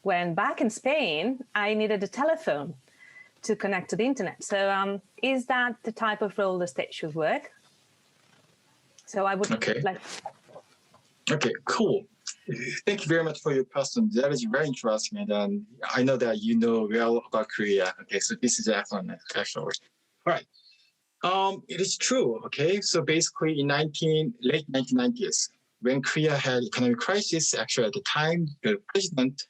When back in Spain, I needed a telephone to connect to the internet. So is that the type of role the state should work? So I would like... Okay, cool. Thank you very much for your question. That is very interesting. And I know that you know well about Korea. Okay, so this is excellent, actually. All right. It is true. Okay, so basically in late 1990s, when Korea had economic crisis, actually at the time, the president,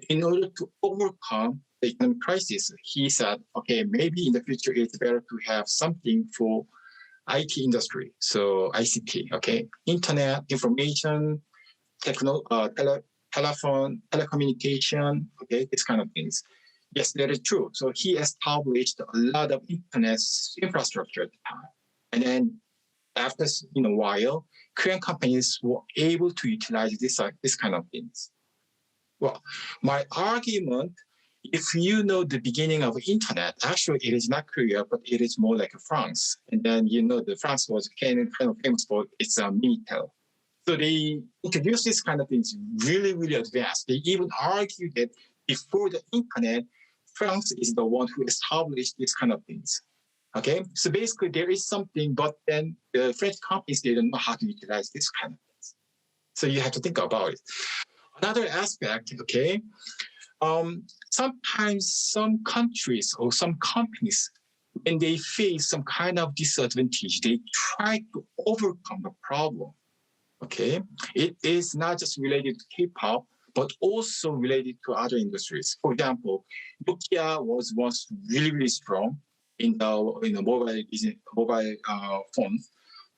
in order to overcome the economic crisis, he said, okay, maybe in the future it's better to have something for IT industry, so ICT, okay, internet, information, telephone, telecommunication, okay, these kind of things. Yes, that is true. So he established a lot of internet infrastructure at the time. And then after a while, Korean companies were able to utilize this kind of things. Well, my argument, if you know the beginning of internet, actually it is not Korea, but it is more like France. And then the France was kind of famous for its Minitel. So they introduced this kind of things really, really advanced. They even argued that before the internet, France is the one who established these kind of things. Okay, so basically there is something, but then the French companies, they don't know how to utilize this kind of things. So you have to think about it. Another aspect, okay, sometimes some countries or some companies, when they face some kind of disadvantage, they try to overcome the problem. Okay, it is not just related to K-pop, but also related to other industries. For example, Nokia was once really, really strong in the mobile phones.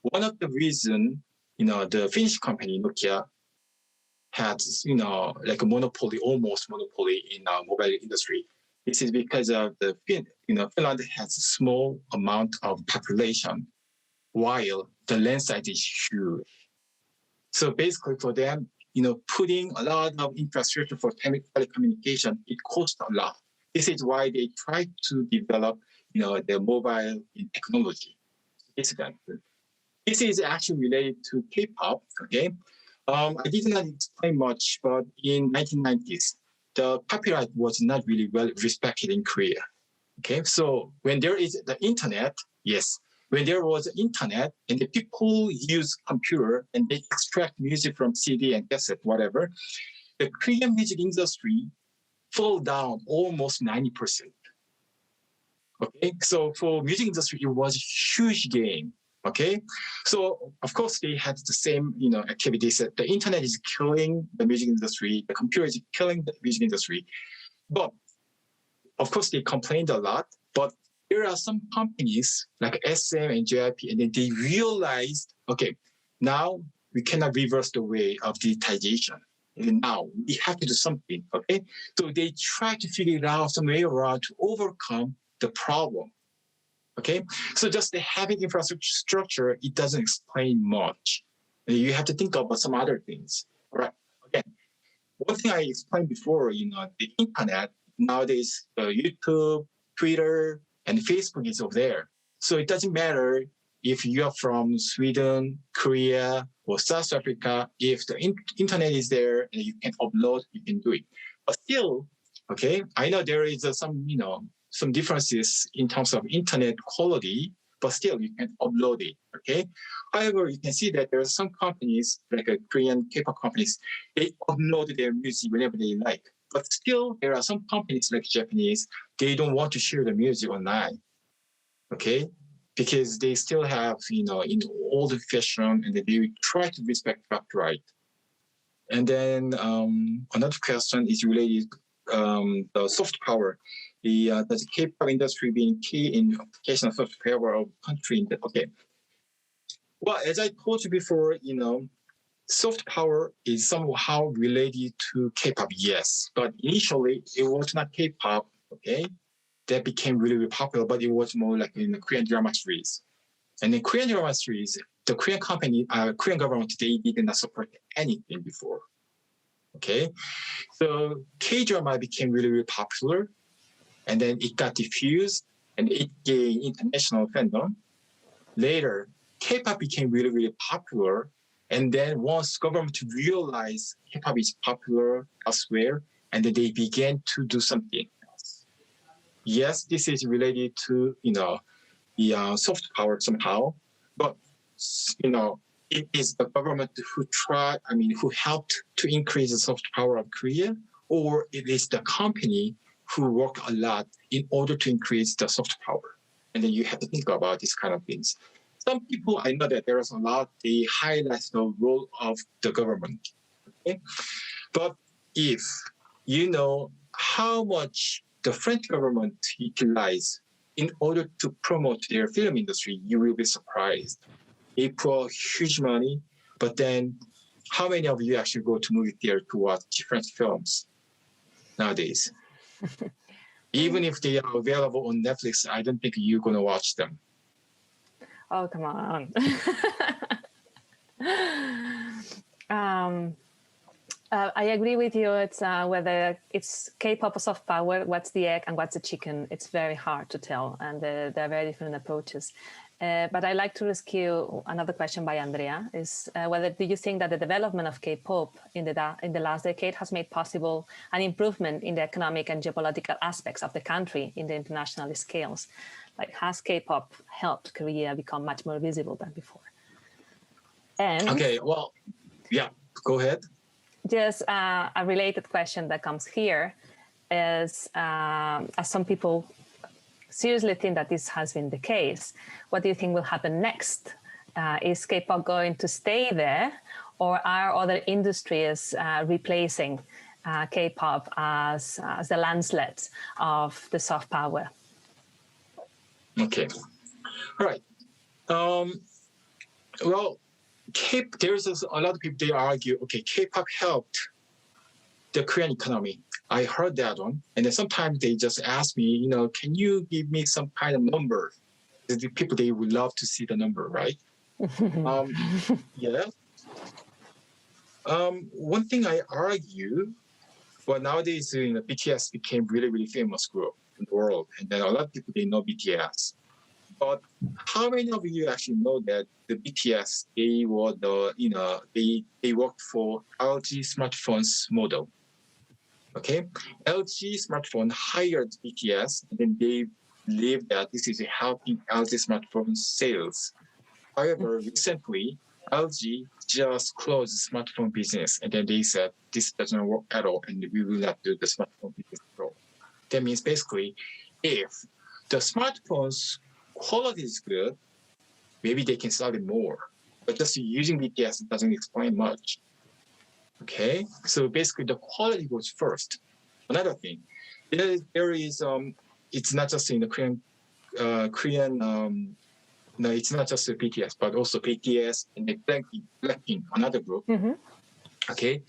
One of the reasons, the Finnish company Nokia had, like a monopoly, almost monopoly in the mobile industry. This is because of Finland has a small amount of population, while the land size is huge. So basically for them, putting a lot of infrastructure for telecommunication, it costs a lot. This is why they try to develop, the mobile technology. This is actually related to K-pop, okay? I did not explain much, but in 1990s, the copyright was not really well respected in Korea. Okay, so when there is the internet, yes, when there was internet and the people use computer and they extract music from CD and cassette, whatever, the Korean music industry fell down almost 90%. Okay, so for music industry, it was a huge gain. Okay, so of course they had the same, activities. The internet is killing the music industry. The computer is killing the music industry. But of course they complained a lot. But there are some companies like SM and JYP, and then they realized, okay, now we cannot reverse the way of digitization. And now we have to do something. Okay, so they try to figure out some way around to overcome the problem. Okay, so just having infrastructure, it doesn't explain much. You have to think about some other things. All right. Again, one thing I explained before, the internet nowadays, YouTube, Twitter, and Facebook is over there. So it doesn't matter if you are from Sweden, Korea, or South Africa. If the internet is there and you can upload, you can do it. But still, okay, I know there is some differences in terms of internet quality, but still you can upload it, okay? However, you can see that there are some companies, like Korean K-pop companies, they upload their music whenever they like. But still, there are some companies like Japanese, they don't want to share the music online, okay? Because they still have, in old fashion, and they try to respect copyright. And then another question is related to the soft power. The K-pop industry being key in application of soft power of country. Okay. Well, as I told you before, soft power is somehow related to K-pop, yes. But initially, it was not K-pop, okay? That became really, really popular, but it was more like in the Korean drama series. And in Korean drama series, the Korean government, they did not support anything before, okay? So K-drama became really, really popular. And then it got diffused and it gained international fandom. Later, K-pop became really, really popular. And then once government realized K-pop is popular elsewhere, and then they began to do something else. Yes, this is related to, the soft power somehow, but, it is the government who helped to increase the soft power of Korea, or it is the company who work a lot in order to increase the soft power. And then you have to think about these kind of things. Some people, I know that there is a lot, they highlight the role of the government. Okay? But if you know how much the French government utilized in order to promote their film industry, you will be surprised. They pour huge money, but then how many of you actually go to movie theater to watch different films nowadays? Even if they are available on Netflix, I don't think you're going to watch them. Oh, come on. I agree with you. It's whether it's K-pop or soft power, what's the egg and what's the chicken. It's very hard to tell, and there are very different approaches. But I'd like to rescue another question by Andrea, is whether do you think that the development of K-pop in the last decade has made possible an improvement in the economic and geopolitical aspects of the country in the international scales? Like, has K-pop helped Korea become much more visible than before? And okay, well, yeah, go ahead. Just a related question that comes here is, as some people seriously think that this has been the case, what do you think will happen next? Is K-pop going to stay there, or are other industries replacing K-pop as the landslet of the soft power? Okay, all right. Well, there's a lot of people, they argue, okay, K-pop helped the Korean economy. I heard that one. And then sometimes they just ask me, can you give me some kind of number? The people, they would love to see the number, right? Yeah. One thing I argue, well, nowadays, BTS became really, really famous group in the world. And then a lot of people, they know BTS. But how many of you actually know that the BTS, they were they worked for LG smartphones model? Okay, LG smartphone hired BTS, and then they believe that this is helping LG smartphone sales. However, recently, LG just closed the smartphone business, and then they said this doesn't work at all, and we will not do the smartphone business at all. That means basically, if the smartphone's quality is good, maybe they can sell it more. But just using BTS doesn't explain much. Okay, so basically the quality goes first. Another thing, there is it's not just in the Korean. No, it's not just the BTS, but also BTS and the Blackpink, another group. Mm-hmm. Okay,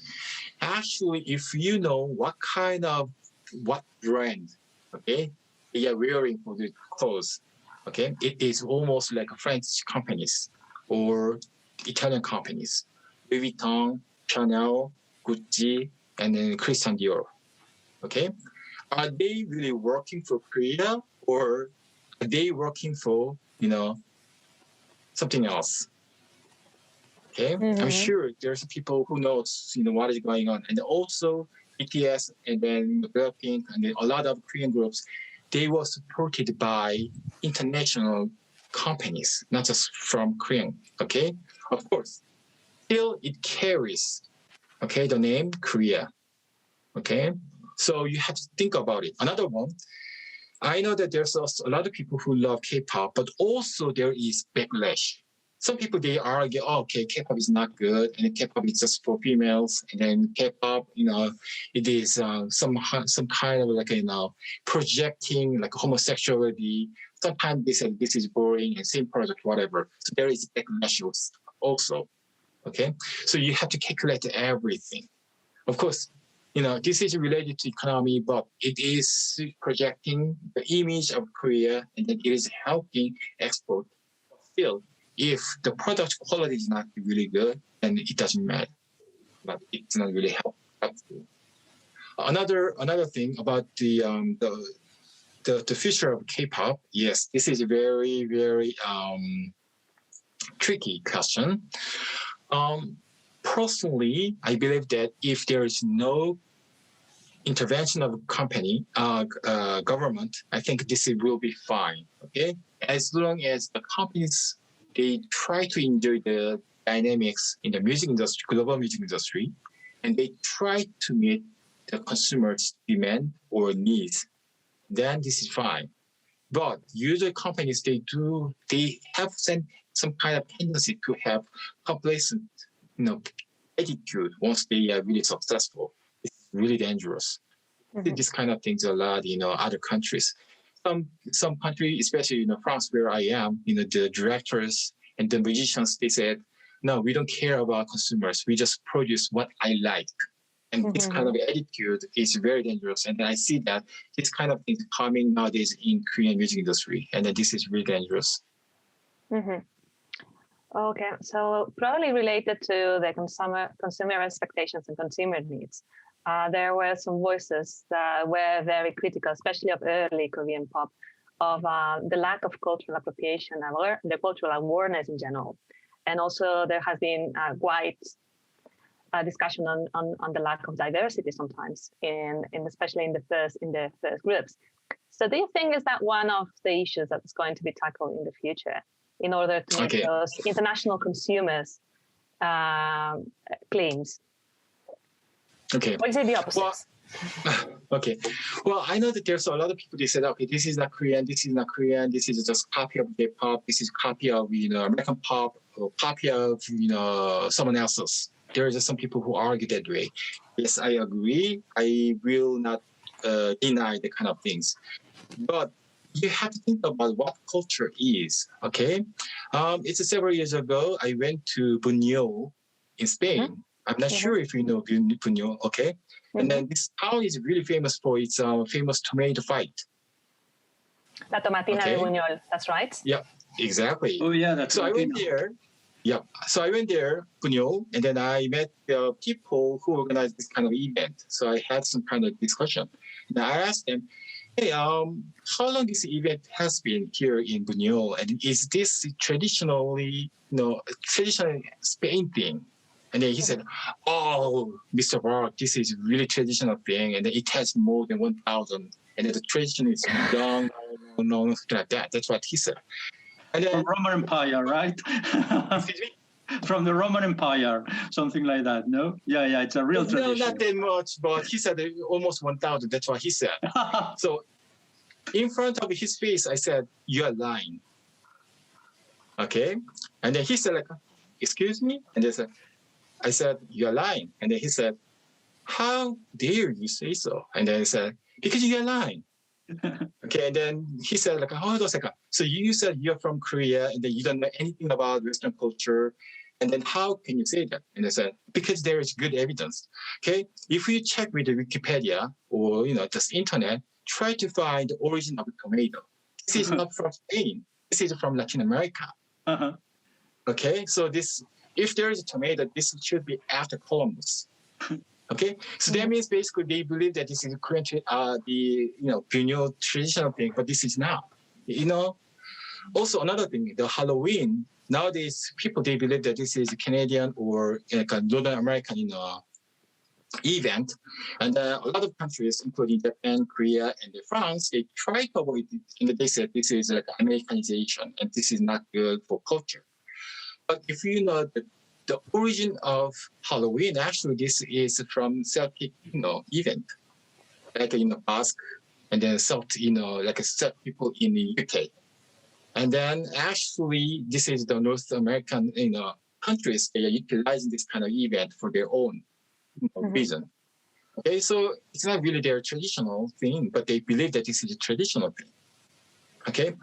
actually, if you know what brand, okay, they are wearing for the clothes, okay, it is almost like French companies or Italian companies, Louis Vuitton, Chanel, Gucci, and then Christian Dior. Okay, are they really working for Korea, or are they working for something else? Okay, mm-hmm. I'm sure there's people who knows what is going on, and also BTS and then Blackpink and then a lot of Korean groups, they were supported by international companies, not just from Korean. Okay, of course. Still, it carries, okay, the name Korea, okay? So you have to think about it. Another one, I know that there's also a lot of people who love K-pop, but also there is backlash. Some people, they argue, okay, K-pop is not good, and K-pop is just for females, and then K-pop, it is some kind of like, projecting like homosexuality. Sometimes they say this is boring and same project, whatever. So there is backlash also. Okay, so you have to calculate everything. Of course, this is related to economy, but it is projecting the image of Korea, and then it is helping export. Still, if the product quality is not really good, then it doesn't matter. But it's not really helpful. Another thing about the future of K-pop. Yes, this is a very, very tricky question. Personally, I believe that if there is no intervention of government, I think this will be fine. Okay, as long as the companies, they try to enjoy the dynamics in the music industry, global music industry, and they try to meet the consumer's demand or needs, then this is fine. But usually companies, they have some kind of tendency to have complacent, attitude once they are really successful. It's really dangerous. see this kind of things a lot, other countries. Some countries, especially France, where I am, the directors and the musicians, they said, no, we don't care about consumers. We just produce what I like. And this kind of attitude is very dangerous. And I see that this kind of thing coming nowadays in Korean music industry. And this is really dangerous. Okay, so probably related to the consumer expectations and consumer needs. There were some voices that were very critical, especially of early Korean pop, of the lack of cultural appropriation, the cultural awareness in general. And also there has been quite a discussion on the lack of diversity sometimes, especially in the first groups. So do you think is that one of the issues that's going to be tackled in the future in order to meet those international consumers' claims? Okay. Or is it the opposite? Well, I know that there's a lot of people, they said, okay, this is not Korean, this is not Korean, this is just copy of J-pop, this is copy of, American pop, or copy of, someone else's. There are some people who argue that way. Yes, I agree. I will not deny the kind of things. But you have to think about what culture is, okay? It's several years ago, I went to Buñol in Spain. I'm not sure if you know Buñol, okay? And then this town is really famous for its famous tomato fight. La Tomatina de Buñol, that's right? Yeah, exactly. Oh, yeah, that's so I went there. Yeah, so I went there, Buñol, and then I met the people who organized this kind of event. So I had some kind of discussion. And I asked them, hey, how long this event has been here in Buñol? And is this traditionally Spain thing? And then he said, oh, Mr. Parc, this is really traditional thing. And it has more than 1,000. And the tradition is long, something like that. That's what he said. And then, from Roman Empire, right? From the Roman Empire, something like that, no? Yeah, it's a real tradition. No, not that much, but he said almost 1,000. That's what he said. So in front of his face, I said, you're lying. Okay? And then he said, like, excuse me? And I said, you're lying. And then he said, how dare you say so? And then I said, because you're lying. Okay, and then he said, like, hold on a second. So you said you're from Korea and then you don't know anything about Western culture. And then how can you say that? And I said, because there is good evidence. Okay, if you check with the Wikipedia or, just internet, try to find the origin of the tomato. This is not from Spain. This is from Latin America. Okay, so if there is a tomato, this should be after Columbus. Okay, so that means basically they believe that this is Korean, Buñol traditional thing, but this is not. Also another thing, the Halloween. Nowadays, people they believe that this is a Canadian or like a Northern American, event, and a lot of countries, including Japan, Korea, and France, they try to avoid it, and they said this is like Americanization, and this is not good for culture. But if you know the origin of Halloween, actually, this is from Celtic, event, like Basque, and then like Celtic people in the UK, and then actually this is the North American, countries. They are utilizing this kind of event for their own reason. Okay, so it's not really their traditional thing, but they believe that this is a traditional thing. Okay,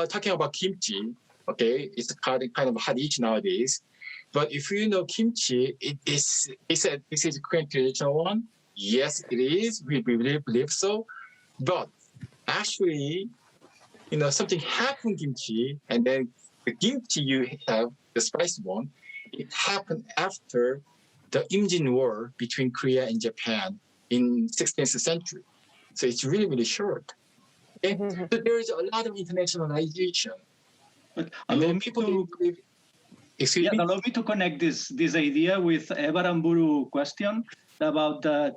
talking about kimchi. Okay, it's kind of a hot issue nowadays. But if you know kimchi, it's said this is a Korean traditional one. Yes, it is. We really believe so. But actually, something happened kimchi, and then the kimchi you have, the spicy one, it happened after the Imjin War between Korea and Japan in 16th century. So it's really, really short. Okay? So there is a lot of internationalization. But and then people believe. Excuse me? Allow me to connect this idea with Evaramburu question about that.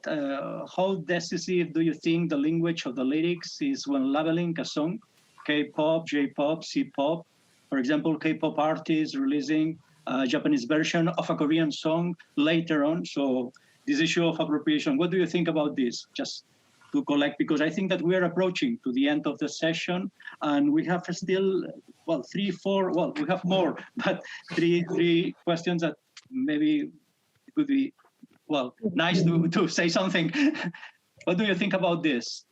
How decisive do you think the language of the lyrics is when labeling a song? K-pop, J-pop, C-pop. For example, K-pop artists releasing a Japanese version of a Korean song later on. So this issue of appropriation, what do you think about this? Just to collect, because I think that we are approaching to the end of the session and we have still, we have more, but three questions that maybe it would be, nice to say something. What do you think about this?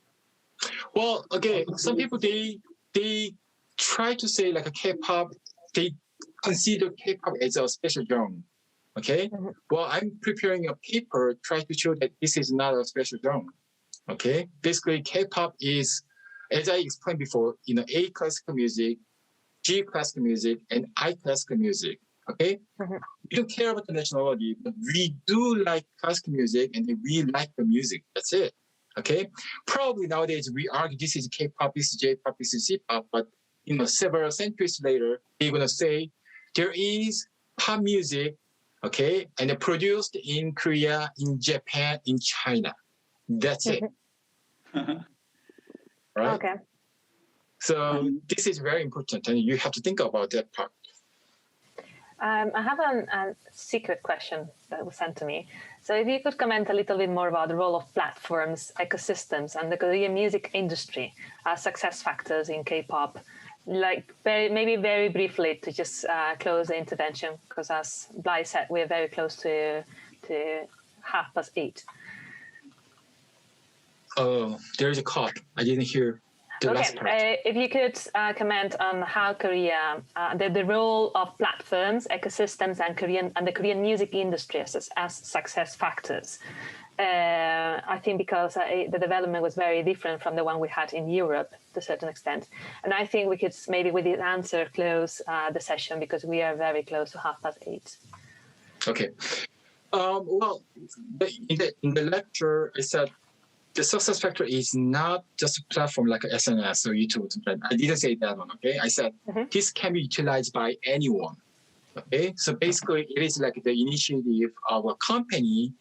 Well, okay, some people they try to say like a K-pop, they consider K-pop as a special genre. Okay. Mhm. Well, I'm preparing a paper trying to show that this is not a special genre. Okay. Basically, K-pop is, as I explained before, A classical music, G classical music, and I classical music. Okay. Mhm. We don't care about the nationality, but we do like classical music, and we like the music. That's it. Okay. Probably nowadays we argue this is K-pop, this is J-pop, this is C-pop, but several centuries later, they're gonna say there is pop music, okay, and they're produced in Korea, in Japan, in China. That's it. Right? Okay. So this is very important, and you have to think about that part. I have a secret question that was sent to me. So if you could comment a little bit more about the role of platforms, ecosystems, and the Korean music industry as success factors in K-pop, like maybe very briefly to just close the intervention, because as Blai said, we're very close to 8:30. Oh, there's a call. I didn't hear the last part. If you could comment on how Korea, the role of platforms, ecosystems, and the Korean music industry as success factors. I think because the development was very different from the one we had in Europe to a certain extent. And I think we could maybe with this answer close the session, because we are very close to 8:30. Okay. Well, in the lecture, I said the success factor is not just a platform like SNS or YouTube. I didn't say that one, okay? I said this can be utilized by anyone, okay? So basically, it is like the initiative of a company,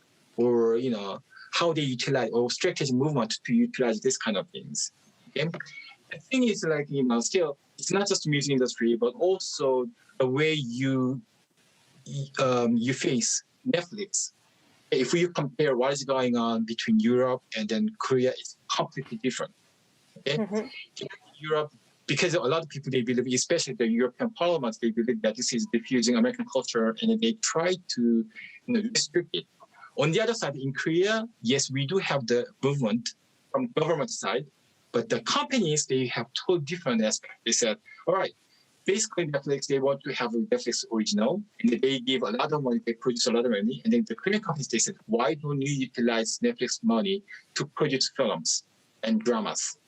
or how they utilize, or strategic movement to utilize this kind of things. Okay, the thing is like still it's not just the music industry, but also the way you face Netflix. If you compare what is going on between Europe and then Korea, it's completely different. Okay, Europe, because a lot of people they believe, especially the European Parliament, they believe that this is diffusing American culture, and they try to restrict it. On the other side, in Korea, yes, we do have the movement from government side, but the companies, they have two different aspects. They said, all right, basically Netflix, they want to have a Netflix original, and they give a lot of money, they produce a lot of money, and then the Korean companies, they said, why don't you utilize Netflix money to produce films and dramas?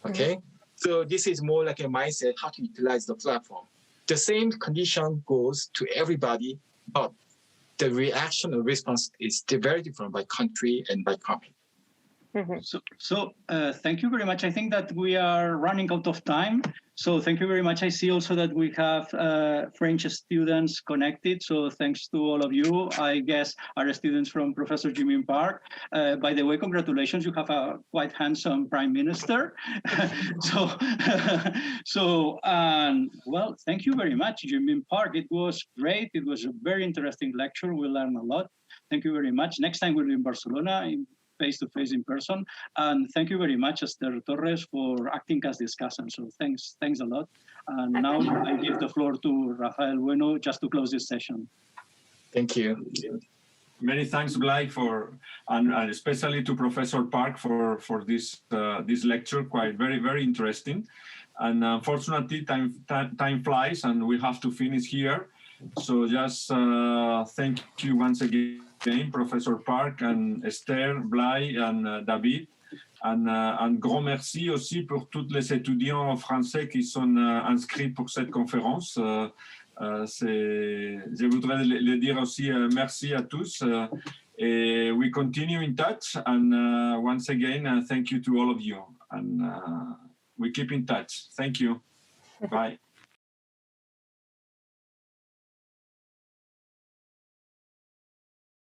Okay, so this is more like a mindset, how to utilize the platform. The same condition goes to everybody, but the reaction or response is very different by country and by company. So thank you very much. I think that we are running out of time. So thank you very much. I see also that we have French students connected. So thanks to all of you. I guess our students from Professor Jimmyn Parc. By the way, congratulations. You have a quite handsome prime minister. Well, thank you very much, Jimmyn Parc. It was great. It was a very interesting lecture. We learned a lot. Thank you very much. Next time we'll be in Barcelona, face-to-face in person. And thank you very much, Esther Torres, for acting as discussant. So thanks a lot. And now I give the floor to Rafael Bueno just to close this session. Thank you. Many thanks, Blai, and especially to Professor Parc for this lecture, quite very interesting. And unfortunately, time flies, and we have to finish here. So just thank you once again, Professor Parc and Esther, Blai and David. Un grand merci aussi pour tous les étudiants français qui sont inscrits pour cette conférence. Je voudrais le dire aussi merci à tous. Et we continue in touch. And once again, thank you to all of you. And we keep in touch. Thank you. Bye.